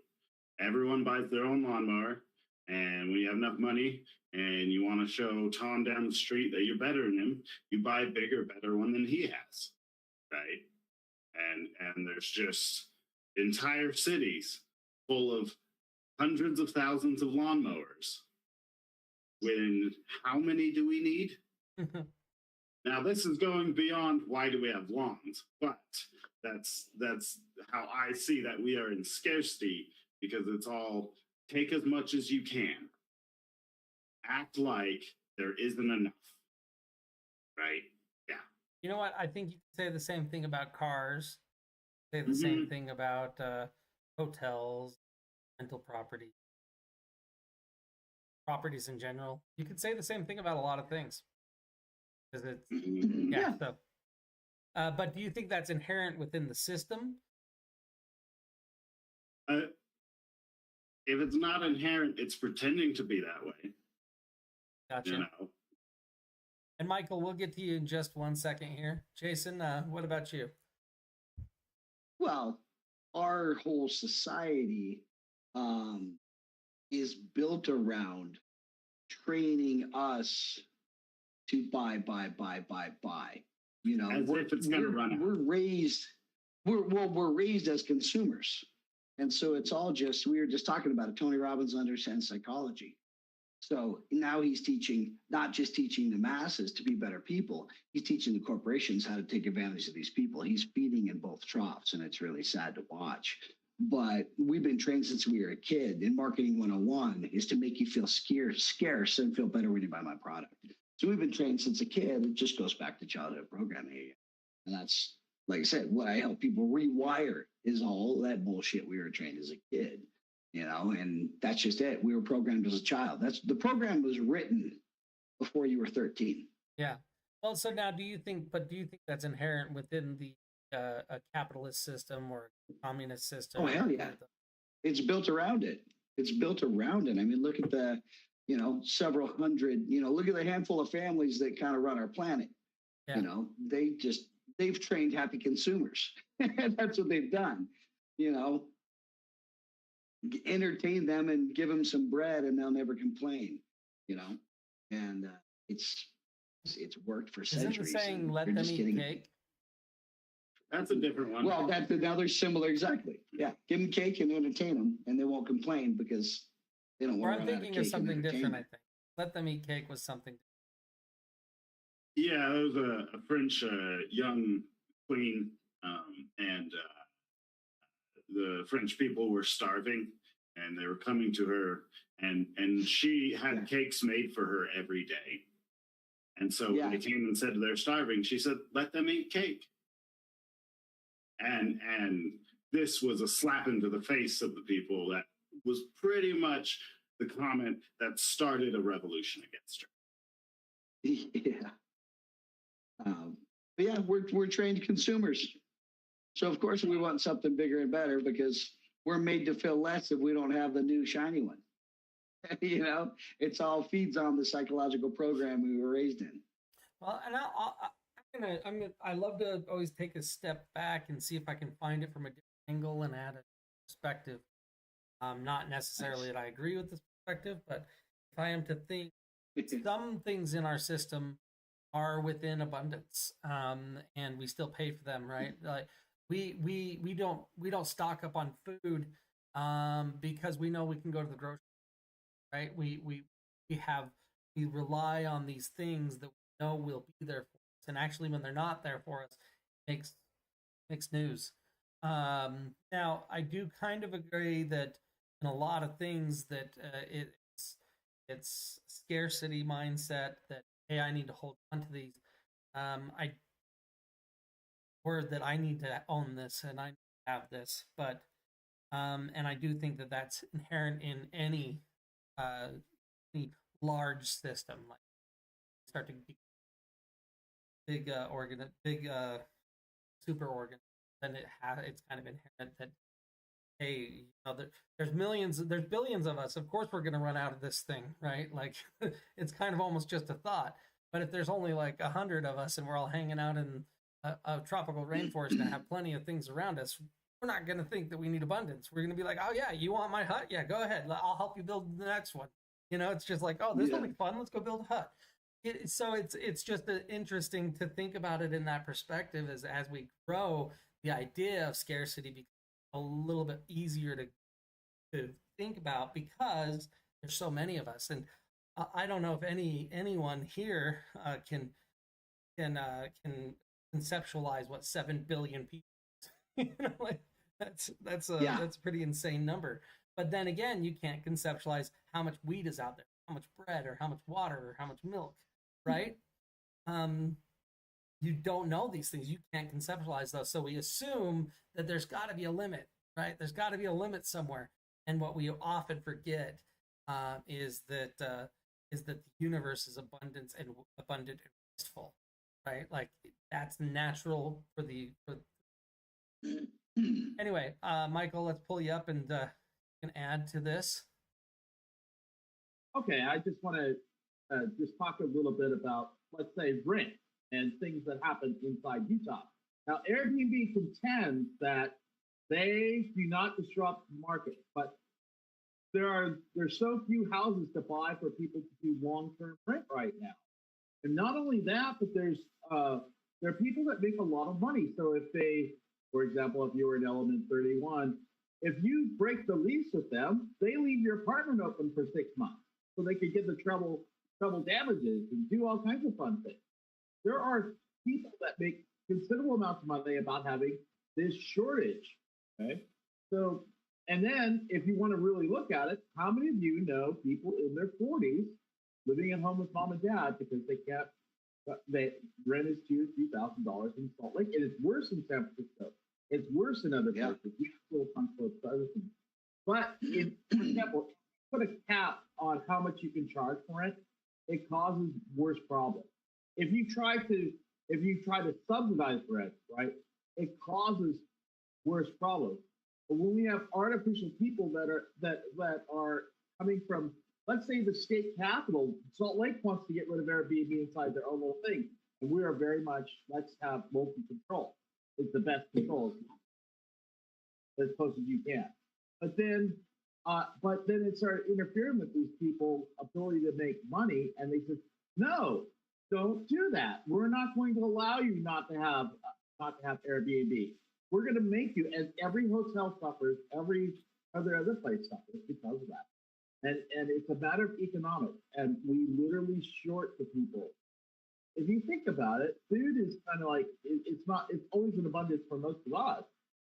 S2: Everyone buys their own lawnmower, and when you have enough money and you want to show Tom down the street that you're better than him, you buy a bigger, better one than he has, right? And there's just entire cities full of hundreds of thousands of lawnmowers. When how many do we need? Now this is going beyond why do we have lawns, but that's how I see that we are in scarcity, because it's all take as much as you can. Act like there isn't enough. Right? Yeah.
S1: You know what? I think you can say the same thing about cars. Say the same thing about hotels, rental properties in general. You could say the same thing about a lot of things. Because it's yeah. So, but do you think that's inherent within the system?
S2: If it's not inherent, it's pretending to be that way.
S1: Gotcha.
S2: You know?
S1: And Michael, we'll get to you in just 1 second here. Jason, what about you?
S3: Well, our whole society is built around training us to buy. You know,
S2: as if it's going to run out.
S3: We're raised as consumers, and so it's all just. We were just talking about it. Tony Robbins understands psychology. So now he's not just teaching the masses to be better people, he's teaching the corporations how to take advantage of these people. He's feeding in both troughs, and it's really sad to watch. But we've been trained since we were a kid, and Marketing 101 is to make you feel scarce and feel better when you buy my product. So we've been trained since a kid. It just goes back to childhood programming. And that's, like I said, what I help people rewire is all that bullshit we were trained as a kid. You know, and that's just it. We were programmed as a child. The program was written before you were 13.
S1: Yeah. Well, so now do you think that's inherent within the a capitalist system or communist system?
S3: Oh, hell yeah. It's built around it. I mean, look at the, several hundred, look at the handful of families that kind of run our planet. Yeah. They've trained happy consumers. That's what they've done, entertain them and give them some bread and they'll never complain, and it's worked for centuries.
S1: Isn't the saying let them eat cake?
S2: That's a different one.
S3: Well, now they're similar. Exactly. Yeah. Give them cake and entertain them and they won't complain because they don't want to run out of cake.
S1: I'm thinking of something different, I think. Let them eat cake was something
S2: different. Yeah, there was a French young queen, and the French people were starving, and they were coming to her, and she had cakes made for her every day. And so when they came and said they're starving, she said, "Let them eat cake." And this was a slap into the face of the people. That was pretty much the comment that started a revolution against her.
S3: Yeah. But yeah, we're trained consumers. So of course we want something bigger and better because we're made to feel less if we don't have the new shiny one. It's all feeds on the psychological program we were raised in.
S1: Well, and I love to always take a step back and see if I can find it from a different angle and add a perspective. Not necessarily that I agree with this perspective, but if I am to think, some things in our system are within abundance, and we still pay for them, right? Like we don't stock up on food because we know we can go to the grocery, right? We have we rely on these things that we know will be there for us, and actually when they're not there for us, it makes mixed news. Now I do kind of agree that in a lot of things that it's scarcity mindset that, hey, I need to hold on to these. I word that I need to own this and I have this, but and I do think that that's inherent in any large system. Like start to be big big super organ, then it's kind of inherent that, hey, there's billions of us. Of course, we're going to run out of this thing, right? Like, it's kind of almost just a thought. But if there's only like 100 of us and we're all hanging out in a tropical rainforest and have plenty of things around us, we're not going to think that we need abundance. We're going to be like, oh yeah, you want my hut? Yeah, go ahead. I'll help you build the next one. It's just like, oh, this will be fun. Let's go build a hut. So it's just interesting to think about it in that perspective as we grow, the idea of scarcity becomes a little bit easier to think about because there's so many of us. And I don't know if anyone here can conceptualize what 7 billion people like that's a pretty insane number. But then again, you can't conceptualize how much wheat is out there, how much bread, or how much water, or how much milk, right? You don't know these things. You can't conceptualize those. So we assume that there's got to be a limit, right? There's got to be a limit somewhere. And what we often forget is that the universe is abundant and wasteful, right? Like that's natural for the. Anyway, Michael, let's pull you up and you can add to this.
S4: Okay, I just want to just talk a little bit about, let's say, rent and things that happen inside Utah. Now, Airbnb contends that they do not disrupt the market, but there's so few houses to buy for people to do long-term rent right now. And not only that, but there are people that make a lot of money. So if they, for example, if you were in Element 31, if you break the lease with them, they leave your apartment open for 6 months so they could get the treble damages and do all kinds of fun things. There are people that make considerable amounts of money about having this shortage. Okay, so and then if you want to really look at it, how many of you know people in their 40s living at home with mom and dad because they rent is $2,000-$3,000 in Salt Lake, and it's worse in San Francisco. It's worse in other places. We have little fun clubs, other things. But for example, put a cap on how much you can charge for rent, it causes worse problems. If you try to subsidize rent, right, it causes worse problems. But when we have artificial people that are coming from, let's say, the state capital, Salt Lake wants to get rid of Airbnb inside their own little thing, and we are very much, let's have local control. It's the best control as close as you can. But then it started interfering with these people's ability to make money, and they said, no, don't do that. We're not going to allow you not to have Airbnb. We're going to make you, and every hotel suffers, every other place suffers because of that. And it's a matter of economics, and we literally short the people. If you think about it, food is kind of like, it's always in abundance for most of us,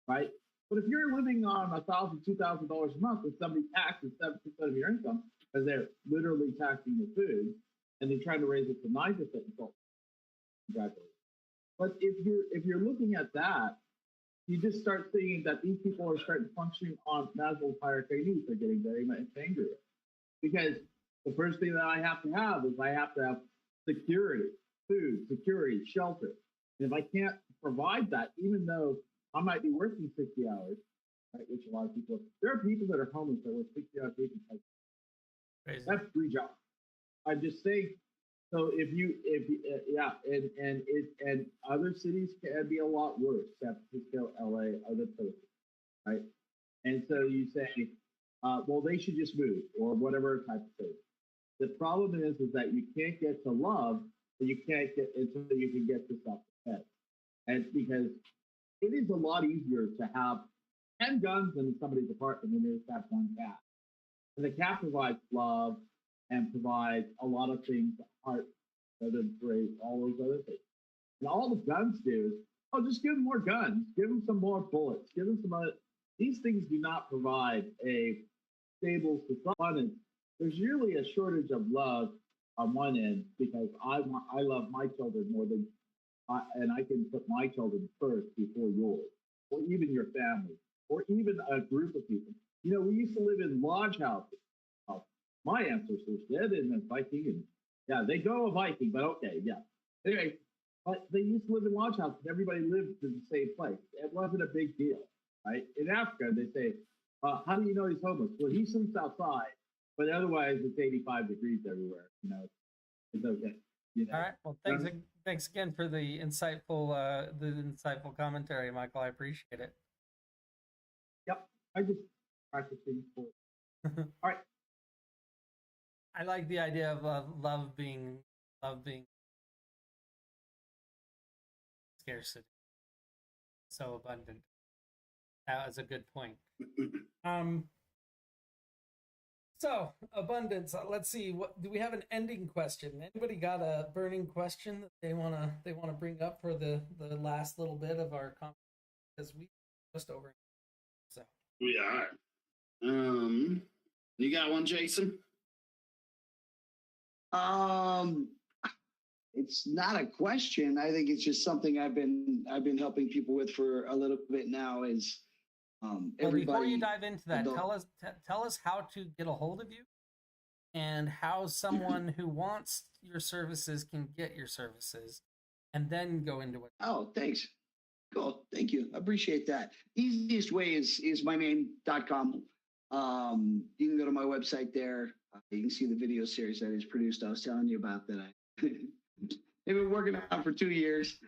S4: right? But if you're living on $1,000, $2,000 a month and somebody taxes 7% of your income because they're literally taxing the food, and they're trying to raise it to 9%, congratulations. But if you're looking at that, you just start seeing that these people are starting functioning on Maslow's hierarchy needs. They're getting very much angrier because the first thing that I have to have security, food, security, shelter. And if I can't provide that, even though I might be working 60 hours, right, which a lot of people, there are people that are homeless that work 60 hours a week. That's 3 jobs. I'm just saying. So and other cities can be a lot worse. San Francisco, LA, other places, right? And so you say, well, they should just move or whatever type of thing. The problem is that you can't get to love, and you can't get until you can get to self-defense. And because it is a lot easier to have 10 guns in somebody's apartment than it is to have 1 cat. And the cat provides love and provide a lot of things, art, great, all those other things. And all the guns do is, oh, just give them more guns, give them some more bullets, give them some other. These things do not provide a stable society. There's really a shortage of love on one end because I love my children more than, and I can put my children first before yours, or even your family, or even a group of people. You know, we used to live in lodge houses. My ancestors did in the Viking, and yeah, they go a Viking, but okay, yeah. Anyway, but they used to live in lodge houses. Everybody lived in the same place. It wasn't a big deal, right? In Africa, they say, how do you know he's homeless? Well, he sleeps outside, but otherwise it's 85 degrees everywhere. You know, it's okay. You know?
S1: All right. Well, thanks again for the insightful commentary, Michael. I appreciate it.
S4: Yep, I just practicing for. All right.
S1: I like the idea of love being scarcity, so abundant. That was a good point. So abundance. Let's see. What do we have? An ending question? Anybody got a burning question that they wanna bring up for the last little bit of our conversation? Because we just over. So
S2: We are. You got one, Jason?
S3: It's not a question. I think it's just something I've been helping people with for a little bit now. Is everybody?
S1: Before you dive into that, tell us how to get a hold of you, and how someone who wants your services can get your services, and then go into it.
S3: Oh, thanks. Cool. Thank you. I appreciate that. Easiest way is myname.com. You can go to my website there. You can see the video series that is produced. I was telling you about that. They've been working on it for 2 years.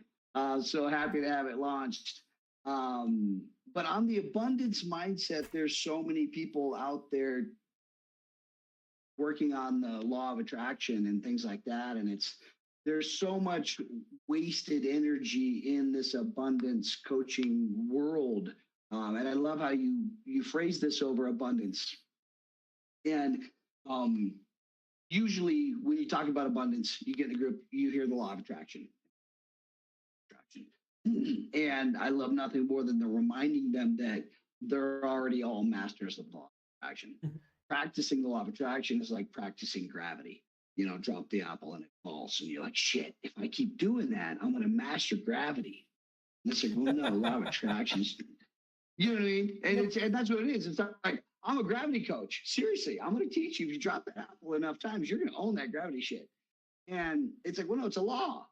S3: So happy to have it launched. But on the abundance mindset, there's so many people out there working on the law of attraction and things like that. And there's so much wasted energy in this abundance coaching world. And I love how you phrase this over abundance. And usually when you talk about abundance, you get in a group, you hear the law of attraction. And I love nothing more than reminding them that they're already all masters of the law of attraction. Practicing the law of attraction is like practicing gravity. You know, drop the apple and it falls. And you're like, shit, if I keep doing that, I'm going to master gravity. And it's like, well, no, law of attraction is, you know what I mean? And that's what it is. It's like, I'm a gravity coach. Seriously, I'm going to teach you. If you drop the apple enough times, you're going to own that gravity shit. And it's like, well, no, it's a law.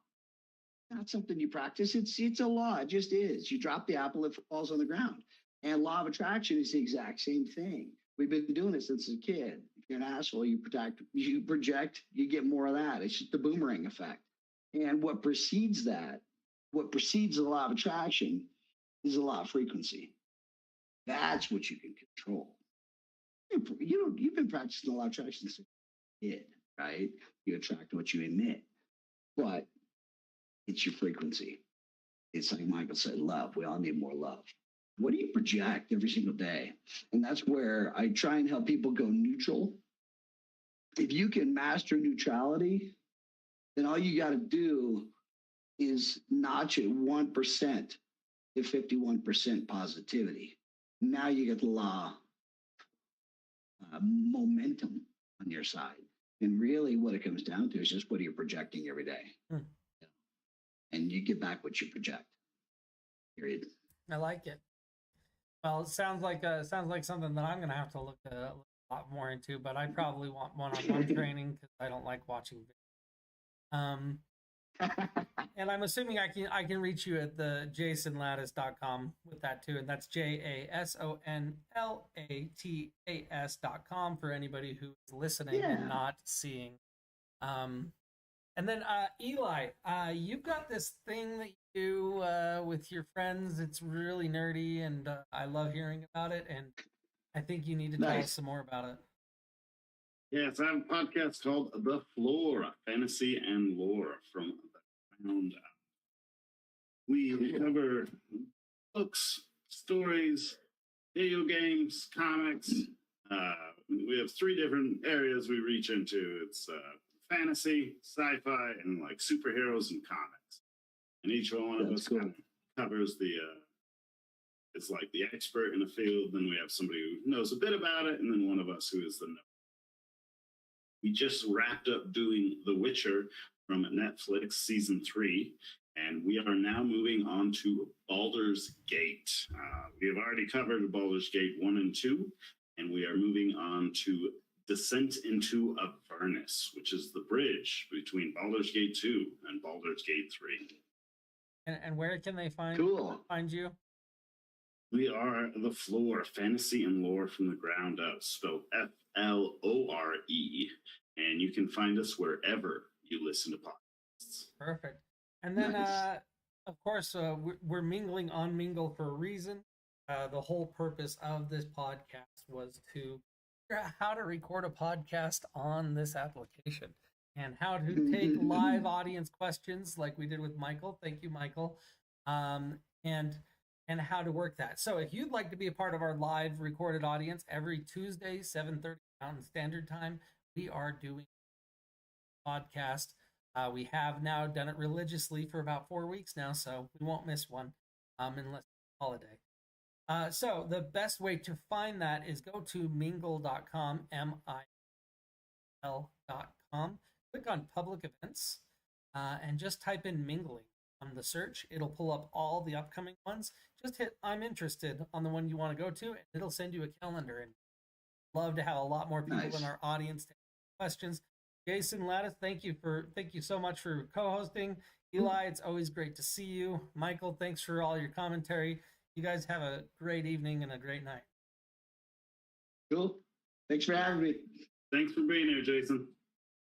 S3: Not something you practice. It's a law. It just is. You drop the apple, it falls on the ground. And law of attraction is the exact same thing. We've been doing this since a kid. If you're an asshole, you project, you get more of that. It's just the boomerang effect. And what precedes the law of attraction is the law of frequency. That's what you can control. You've been practicing the law of attraction since a kid, right? You attract what you emit. But it's your frequency. It's like Michael said, love. We all need more love. What do you project every single day? And that's where I try and help people go neutral. If you can master neutrality, then all you got to do is notch it 1% to 51% positivity. Now you get the law momentum on your side. And really what it comes down to is just what are you projecting every day? And you get back what you project. Period.
S1: I like it. Well, it sounds like something that I'm going to have to look a lot more into, but I probably want one-on-one training because I don't like watching videos. And I'm assuming I can reach you at the jasonlattice.com with that too, and that's JASONLATAS.com for anybody who's listening and not seeing. And then Eli, you've got this thing that you do with your friends. It's really nerdy, and I love hearing about it. And I think you need to tell us some more about it.
S2: Yes, I have a podcast called The Floor, Fantasy and Lore from the Ground Up. We cover books, stories, video games, comics, we have 3 different areas we reach into. It's fantasy, sci-fi, and like superheroes and comics. And each one of us kind of covers the it's like the expert in the field. Then we have somebody who knows a bit about it, and then one of us who is the we just wrapped up doing The Witcher from Netflix season 3, and we are now moving on to Baldur's Gate. We have already covered Baldur's Gate 1 and 2, and we are moving on to Descent into Avernus, which is the bridge between Baldur's Gate 2 and Baldur's Gate 3.
S1: And where can they find you?
S2: We are the floor, fantasy and lore from the ground up, spelled FLORE, and you can find us wherever you listen to podcasts.
S1: Perfect. And then, of course, we're mingling on Miingl for a reason. The whole purpose of this podcast was to figure out how to record a podcast on this application and how to take live audience questions like we did with Michael. Thank you, Michael. And how to work that. So if you'd like to be a part of our live recorded audience every Tuesday, 7:30 Mountain Standard Time, we are doing a podcast. We have now done it religiously for about 4 weeks now, so we won't miss one unless it's a holiday. So the best way to find that is go to Miingl.com, MIL.com, click on public events, and just type in Mingling on the search. It'll pull up all the upcoming ones. Just hit I'm interested on the one you want to go to, and it'll send you a calendar. And love to have a lot more people in our audience to ask questions. Jason Lattis, thank you so much for co-hosting. Eli, it's always great to see you. Michael, thanks for all your commentary. You guys have a great evening and a great night.
S3: Cool. Thanks for having me.
S2: Thanks for being here, Jason.